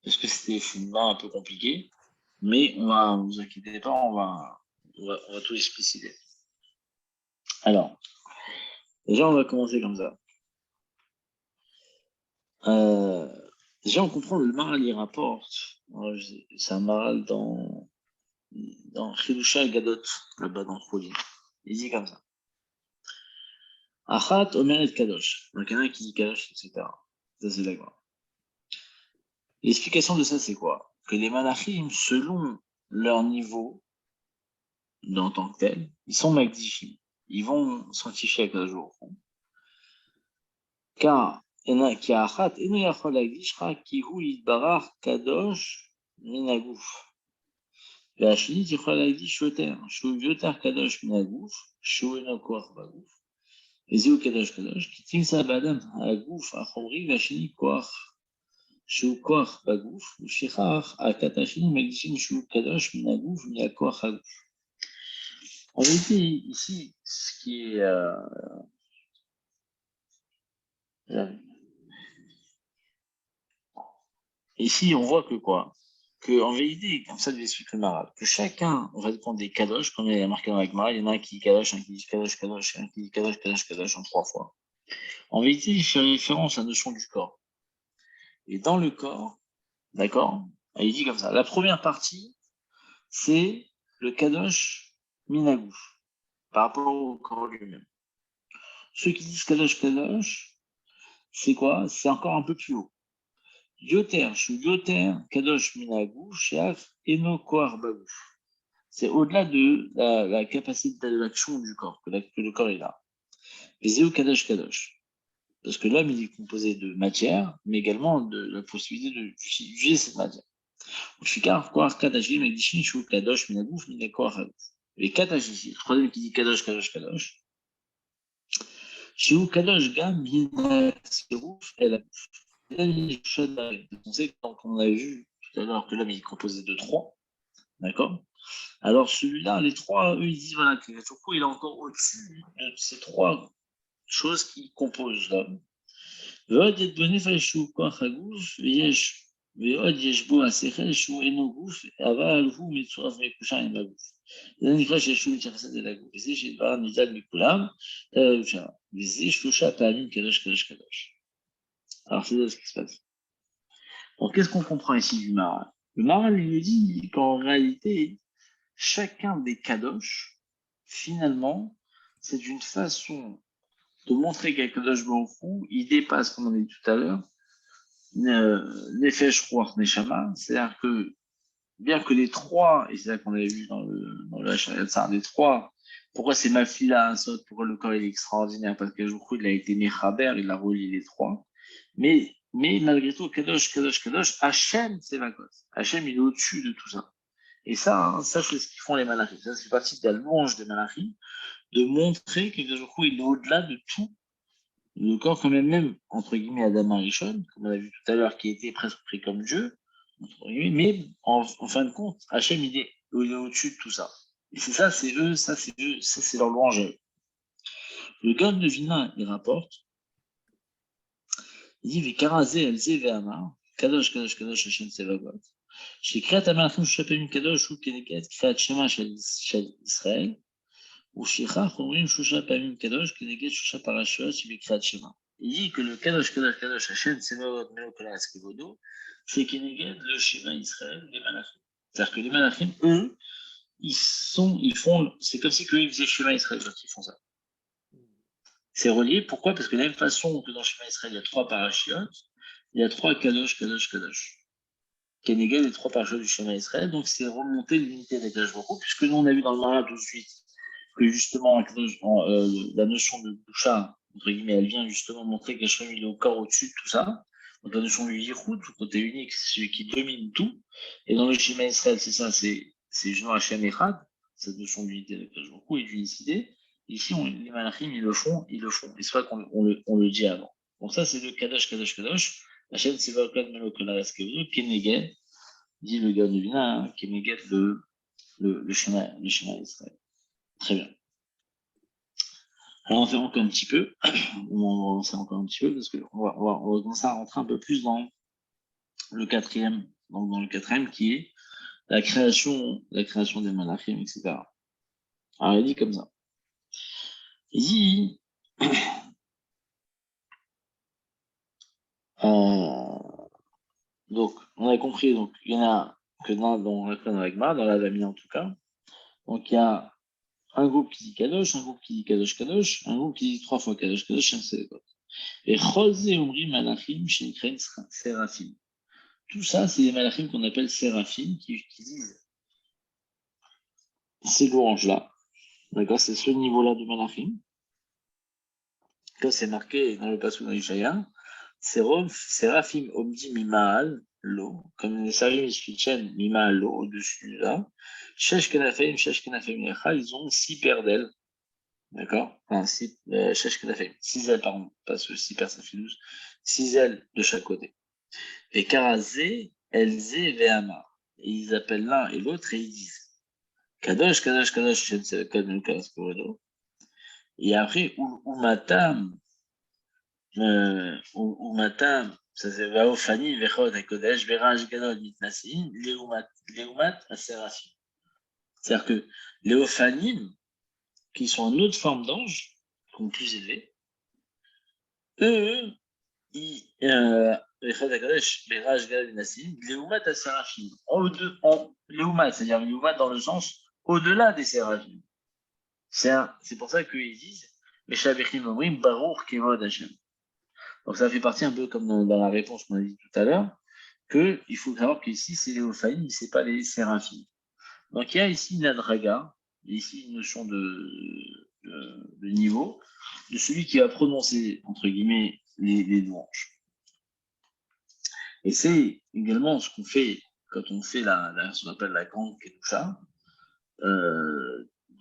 parce que c'était finalement un peu compliqué, mais ne vous inquiétez pas, on va tout expliciter. Alors, déjà on va commencer comme ça. Déjà, on comprend le Maral, il rapporte. C'est un Maral dans Chidusha et Gadot, là-bas dans Chouli. Il dit comme ça. Achat Omer et Kadosh. Donc, il y en a un qui dit Kadosh, etc. Ça, c'est d'accord. L'explication de ça, c'est quoi? Que les Malachim, selon leur niveau, en tant que tel, ils sont Magdishim. Ils vont sanctifier avec le jour. Car il y en a qui a Achat, et nous, Yachol Agdishra, qui hu Yitbarach Kadosh Minaguf. והשני יכול להקדיש יותר, שהוא יותר קדוש מן הגוף, שהוא אינו כוח בגוף. וזהו קדוש קדוש, כי תמצא באדם הגוף החומרי והשני כוח, שהוא כוח בגוף, ושכח הכת השני מקדישים שהוא קדוש מן הגוף ומהכוח הגוף. En vérité, ici, ce qui est... Ici, on voit que quoi? Que en vérité, comme ça, je l'explique le Maral, que chacun, on va prendre des kadosh, comme il y a marqué dans la Gemara, il y en a un qui dit kadosh, un qui dit kadosh, kadosh, un qui dit kadosh, kadosh, kadosh en 3 fois. En vérité, il fait référence à la notion du corps. Et dans le corps, d'accord, il dit comme ça, la première partie, c'est le kadosh minagouf, par rapport au corps lui-même. Ceux qui disent kadosh, kadosh, c'est quoi? C'est encore un peu plus haut. Yoter, shu yoter, kadosh minagouf, sheaf, eno koar bagouf. C'est au-delà de la capacité d'action du corps, que le corps est là. Et Zéou Kadosh Kadosh. Parce que l'homme, il est composé de matière, mais également de la possibilité d'utiliser cette matière. Shikar, Koar, Kadashim, Ekdishin, Shou, Kadosh, Minagouf, Minakoar, Hagouf. Les Kadashim, le troisième qui dit Kadosh, Kadosh, Kadosh. Shou, Kadosh, Gam, Minagouf, El Hagouf. On sait, comme on a vu tout à l'heure, que l'homme, il est composé de trois. D'accord? Alors celui-là, les trois, eux, ils disent voilà, que Choukou, il est encore au-dessus de ces trois choses qui composent l'homme. ועוד יתבונף על שהוא כוח הגוף, ועוד יש בו השכל שהוא אינו גוף, אבל הוא מצורף מקושר עם הגוף. זה נקרא שישו מתייחסת אל הגוף, וזה שדבר ניתן מכולם, וזה 3 פעמים קדוש קדוש קדוש. Alors c'est là ce qui se passe. Donc qu'est-ce qu'on comprend ici du Maral? Le Maral, il nous dit qu'en réalité, chacun des kadosh, finalement, c'est une façon de montrer qu'avec Kadosh Baruch Hu, il dépasse, comme on a dit tout à l'heure, Nefesh Ruach Neshama, c'est-à-dire que, bien que les trois, et c'est ça qu'on avait vu dans le Hachariyat, les trois, pourquoi c'est Mafila, Asot, pourquoi le corps est extraordinaire, parce que Baruch Hu, il a été Mechaber, il a relié les trois, mais malgré tout, Kadosh, Kadosh, Kadosh, Hachem, c'est Vakot. Hachem, il est au-dessus de tout ça. Et ça, ça c'est ce qu'ils font les malachim. Ça, c'est partie de la louange des malachim, de montrer que Kadosh Baruch Hu, il est au-delà de tout. Le corps, quand même, entre guillemets, Adam Arishon, comme on a vu tout à l'heure, qui était presque pris comme Dieu, mais en fin de compte, Hachem, il est au-dessus de tout ça. Et c'est ça, c'est eux, ça c'est leur louange. Le gars de Vina, il rapporte, il dit Vikarazé, Elzé, Ve'amar, Kadosh, Kadosh, Kadosh, Hachem, Sevagot. שקריאת המלאכים שלושה פעמים קדוש הוא כנגד קריאת שמע של ישראל, ושכך אומרים שלושה פעמים קדוש כנגד שלושה פרשיות שבקריאת שמע. Il dit que le Kadosh, Kadosh, Kadosh, Hachem, Sevagot, Melokolas, Kevodo, c'est Keneged le Shema Israël, les Malachim. C'est-à-dire que les Malachim, eux, ils font, c'est comme si ils faisaient Shema Israël quand ils font ça. C'est relié, pourquoi? Parce que de la même façon que dans Shema Israël, il y a trois parachiotes, il y a trois Kadosh, Kadosh, Kadosh. Keneged, les trois parachiotes du Shema Israël, donc c'est remonter l'unité des Kadosh Baruch Hu, puisque nous on a vu dans le Mara tout de suite que justement la notion de Boucha, entre guillemets, elle vient justement montrer qu'Hachem il est au corps au-dessus de tout ça. Donc la notion du Yichud, le côté unique, c'est celui qui domine tout. Et dans le Shema Israël, c'est ça, c'est justement Hachem Echad, cette notion d'unité de Kadosh Baruch Hu et d'unicité. Ici, les Malachim, ils le font. Et c'est pas qu'on le dit avant. Donc ça, c'est le Kadosh, Kadosh, Kadosh. Hachem Sevaokad Melokolas Kevodo, Keneged, dit le gars de Vina, Keneged le Shema Israël. Très bien. Alors on va faire encore un petit peu, on va avancer encore un petit peu parce qu'on va commencer à rentrer un peu plus dans le quatrième, donc dans le quatrième qui est la création des malachim, etc. Alors il dit comme ça. Il dit donc on a compris, donc il y en a que dans la Agma, dans la Damina en tout cas. Donc il y a un groupe qui dit Kadosh, un groupe qui dit Kadosh Kadosh, un groupe qui dit trois fois Kadosh Kadosh, un Sedekot. Et Chosé Omri Malachim chez Séraphim. Tout ça, c'est des malachim qu'on appelle séraphim qui disent ces louanges-là. D'accord? C'est ce niveau-là de malachim. Comme c'est marqué dans le passage de Ishaïa, séraphim omdi mimaal l'eau, comme les séraphim ils se tiennent mimaal l'eau au-dessus de là. Shesh kenafim lecha, ils ont 6 paires d'ailes. D'accord? Enfin, 6 ailes, pardon, parce que 6 paires ça fait 12. 6 ailes de chaque côté. Et Karazé, Elzé, Ve'amar. Et ils appellent l'un et l'autre et ils disent Kadosh, Kadosh, Kadosh, Shem Sevakat, Melukas, Kevodo. Et après, Umatam, ça c'est Vaofani, Vechot, Hakodesh, Veraj, Gadol, Mitnasim, Leumat, Aseraphim. C'est-à-dire que les Ophanim, qui sont en autre forme d'ange, qui sont plus élevés, eux, Vechot, Hakodesh, Veraj, Gadol, Mitnasim, Leumat, Aseraphim. Leumat, c'est-à-dire Leumat dans le sens au-delà des séraphim. C'est pour ça qu'ils disent Meshavechim Omrim Baruch Kevod Hashem. Donc ça fait partie un peu comme dans la réponse qu'on a dit tout à l'heure, qu'il faut savoir qu'ici c'est les Ophaïm, mais c'est pas les séraphim. Donc il y a ici une adraga, ici une notion de niveau, de celui qui va prononcer, entre guillemets, les louanges. Et c'est également ce qu'on fait quand on fait ce qu'on appelle la grande Kedusha,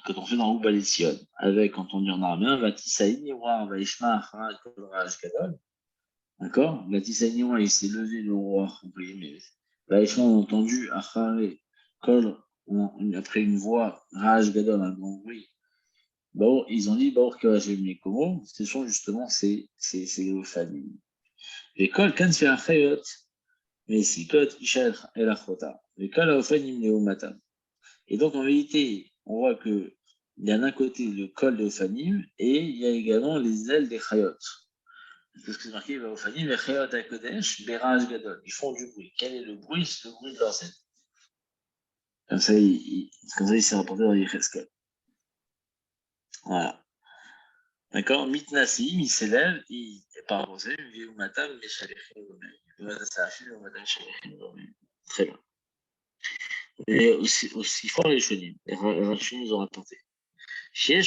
quand on fait dans Oubal et Sion, avec, quand on dit en araméen, Vatisaïni roi, Vaishma, Achara, Kol Raj Gadol. D'accord? Vatisaïni roi, il s'est levé le roi, entre guillemets. Vaishma, on a entendu, Achara, Kol, après une voix, Raj Gadol, un grand bruit. Bon, ils ont dit, Baor Kawajim Nekomo, ce sont justement ces familles. Et Kol, Kan Ferachayot, mais Sikot, Ishal, El Achota. Et Kol, Aofanim, Neomatam. Et donc, en vérité, on voit qu'il y a d'un côté le col de Ophanim et il y a également les ailes des Chayot. Parce que c'est marqué Ophanim, les Chayot à Kodesh, Beraj Gadol. Ils font du bruit. Quel est le bruit? C'est le bruit de leurs ailes. Comme ça, il s'est rapporté dans Yecheskel. Voilà. D'accord? Mitnasim, il s'élève, il part posé, il vit au matin, mais Shalechim, très bien. Et aussi fort les Shonim. Les Rachim nous ont raconté. Qu'il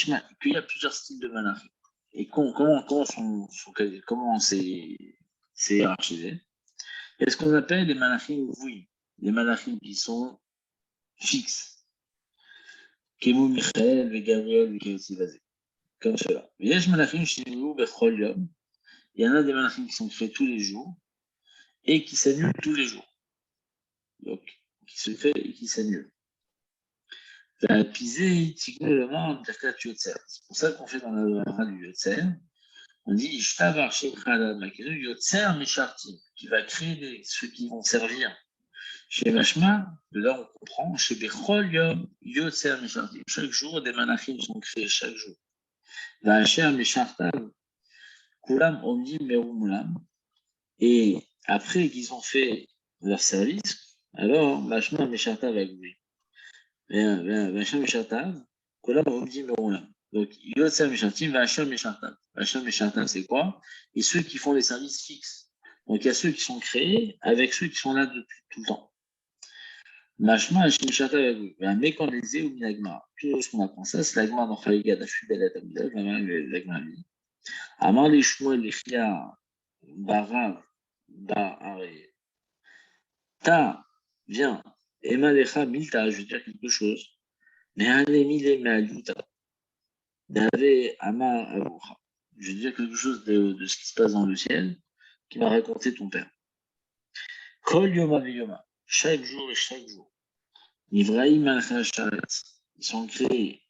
y a plusieurs styles de malachim. Et comment c'est hiérarchisé? Il y a ce qu'on appelle les malachim oui, les malachim qui sont fixes. Kemu Michael, Gabriel, comme cela. Il y en a des malachim qui sont faits tous les jours et qui s'annulent tous les jours. donc qui se fait et qui s'annule. Pisé, typiquement, c'est pour ça qu'on fait dans la halakha du Yotzer, on dit Ishtavar Shekhala Makenu Yotzer Mishartim, qui va créer ceux qui vont servir. Chez Vachma, de là on comprend, chez Bechol Yom Yotzer Mishartim. Chaque jour, des malachim sont créés chaque jour. Vacher Mishartav, Kulam Omdim Merumulam. Et après qu'ils ont fait leur service, alors Vachma Mishartav avec lui. Vachma Mishartav, Kulam Omdim Merumulam. Donc, Yotzer Mishartim, Vacher Mishartav. Vacher Mishartav, c'est quoi? Et ceux qui font les services fixes. Donc, il y a ceux qui sont créés avec ceux qui sont là depuis tout le temps. Mashma, Shimishata avec vous. Mais quand les ou Minagma, tout ce qu'on apprend ça, c'est l'agma dans Khaliga, la Fidèle, l'agma lui. Amar les Shmuel, les Chia, Barav, Are. Ta, viens, Emma Lecha, Milta, je veux dire quelque chose. Mais Alemi, les Maluta, Dave, Amar, Avoucha. Je veux dire quelque chose de ce qui se passe dans le ciel, qui m'a raconté ton père. Kol Yoma Veyoma, chaque jour et chaque jour. Ibrahim al-Khasharet, ils sont créés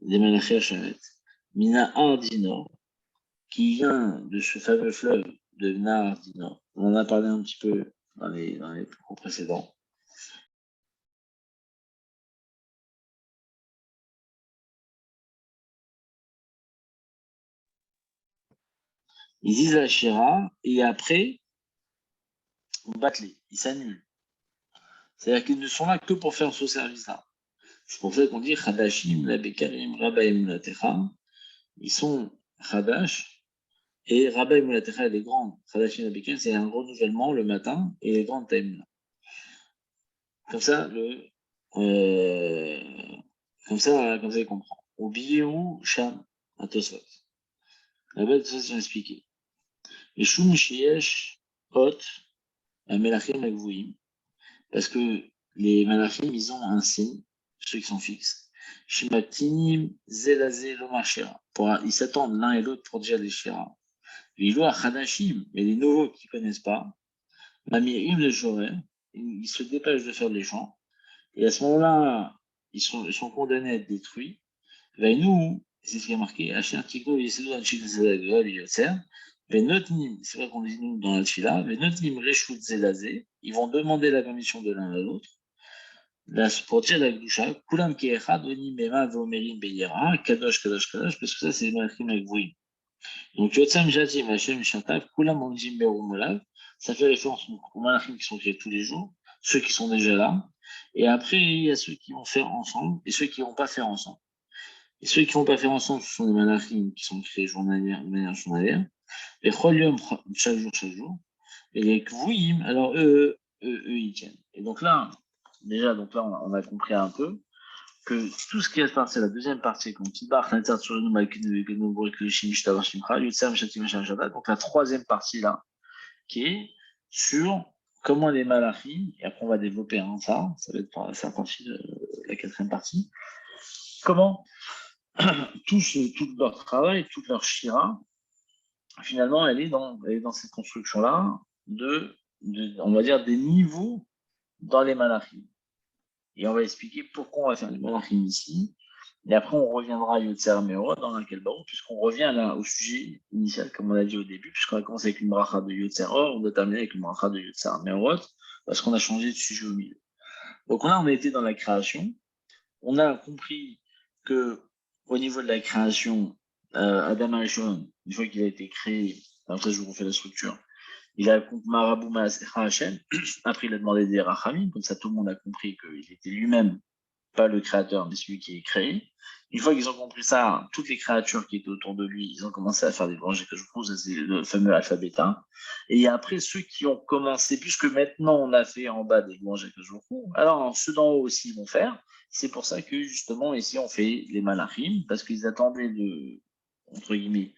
des Malachi Hasharet, Mina Ardino, qui vient de ce fameux fleuve de Mina Ardino. On en a parlé un petit peu dans les cours précédents. Ils disent la Shira et après, on bat les, ils s'annulent. C'est-à-dire qu'ils ne sont là que pour faire ce service-là. C'est pour ça qu'on dit Khadashim, la Bekarim, Rabbaim, la Techa. Ils sont Khadash. Et Rabbi Mulatecha, elle est grande. Khadashim Abikin, c'est un renouvellement le matin et les grandes time. Comme ça, comme ça, il comprend. Au Biyou Sham, à Tosfot. La belle Tosfot, ils ont expliqué. Et Shum Shiesh, Hot, un Melachim Agvouim. Parce que les Melachim, ils ont un signe, ceux qui sont fixes. Shimatinim, Zelazé, Lomachera. Ils s'attendent l'un et l'autre pour dire les Shira. Ils jouent à Khadashim, mais les nouveaux qui ne connaissent pas, Mamirim le Joré, ils se dépêchent de faire les chants, et à ce moment-là, ils sont condamnés à être détruits. Et nous, c'est ce qui est marqué, c'est vrai qu'on dit nous dans la Tchila, ils vont demander la permission de l'un à l'autre. Pour dire la Gdusha, Kulam Keechad, Venim Mema, Vomerim Beyera, Kadosh, Kadosh, Kadosh, parce que ça, c'est les Malachim Agvouim. Donc, Yotzam Jatim, Hashem, Shatav, Kulam Omdim Berumolav, ça fait référence aux malachim qui sont créés tous les jours, ceux qui sont déjà là, et après, il y a ceux qui vont faire ensemble et ceux qui ne vont pas faire ensemble. Et ceux qui ne vont pas faire ensemble, ce sont les malachim qui sont créés de manière journalière, les cholium, chaque jour, et les kvouim, alors eux, ils tiennent. Et donc là, on a compris un peu que tout ce qui est parti, la deuxième partie, donc la troisième partie là, qui est sur comment les malachim, et après on va développer ça va être la partie de la quatrième partie, comment tout leur travail, toute leur shira, finalement, elle est dans cette construction-là on va dire, des niveaux dans les malachim. Et on va expliquer pourquoi on va faire les malachim ici. Et après, on reviendra à Yotzer Meorot dans laquelle Baruch, puisqu'on revient là au sujet initial, comme on l'a dit au début, puisqu'on a commencé avec une bracha de Yotzer Or, on doit terminer avec une bracha de Yotzer Meorot, parce qu'on a changé de sujet au milieu. Donc là, on a été dans la création. On a compris que au niveau de la création, Adam Arishon, une fois qu'il a été créé, après je vous refais la structure, il a Marabou Hashem, après il a demandé des Rachamim, comme ça tout le monde a compris qu'il était lui-même pas le créateur, mais celui qui est créé. Une fois qu'ils ont compris ça, toutes les créatures qui étaient autour de lui, ils ont commencé à faire des louanges que je trouve, c'est le fameux alpha bêta. Et après, ceux qui ont commencé, puisque maintenant on a fait en bas des louanges que je trouve, alors ceux d'en haut aussi ils vont faire. C'est pour ça que justement ici on fait les malachim, parce qu'ils attendaient entre guillemets,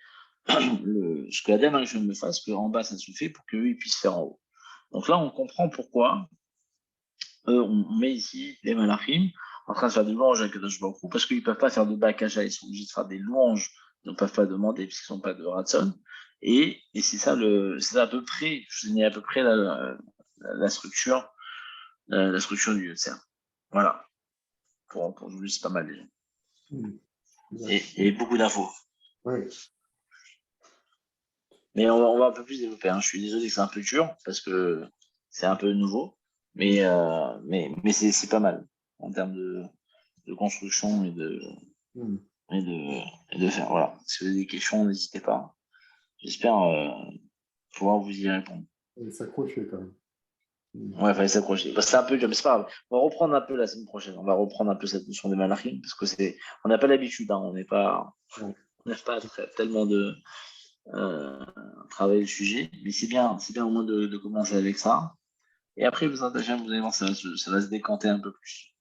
ce que Adam et je me fasse, qu'en bas ça se fait pour qu'eux ils puissent faire en haut. Donc là on comprend pourquoi on met ici les malachim en train de faire des louanges à Kadosh Baruch Hu, parce qu'ils ne peuvent pas faire de bakaja, ils sont obligés de faire des louanges, ils ne peuvent pas demander puisqu'ils n'ont pas de ratson. Et c'est ça c'est à peu près, je vous ai mis à peu près la structure la structure du Yotzer. Voilà. Pour aujourd'hui, c'est pas mal déjà. Et beaucoup d'infos. Ouais. Mais on va un peu plus développer. Hein. Je suis désolé que c'est un peu dur parce que c'est un peu nouveau. Mais c'est pas mal en termes de construction et de faire. Voilà. Si vous avez des questions, n'hésitez pas. J'espère pouvoir vous y répondre. Et s'accrocher quand même. Ouais, il fallait s'accrocher. Bah, c'est un peu dur, mais c'est pas grave. On va reprendre un peu la semaine prochaine. On va reprendre un peu cette notion des malachim parce que on n'a pas l'habitude. Hein. On n'a pas tellement de travailler le sujet, mais c'est bien au moins de commencer avec ça. Et après, vous allez voir, ça va se décanter un peu plus.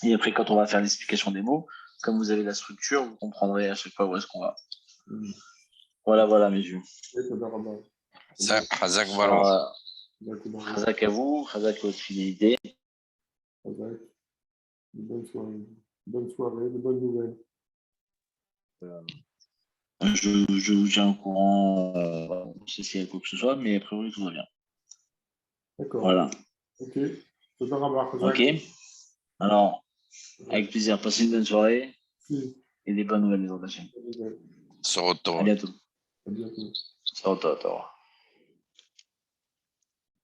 Et après, quand on va faire l'explication des mots, comme vous avez la structure, vous comprendrez à chaque fois où est-ce qu'on va. Voilà, mes yeux. Hazak Alors, Valo. Khazak à vous, Khazak à votre fidélité. Hazak. Bonne soirée, de bonnes nouvelles. Je vous tiens au courant s'il y a quoi que ce soit, mais a priori, tout va bien. D'accord. Voilà. Ok. Ok. Alors, avec plaisir. Passez une bonne soirée et des bonnes nouvelles, les autres. Sorotoro. À bientôt. À bientôt. Sorotoro.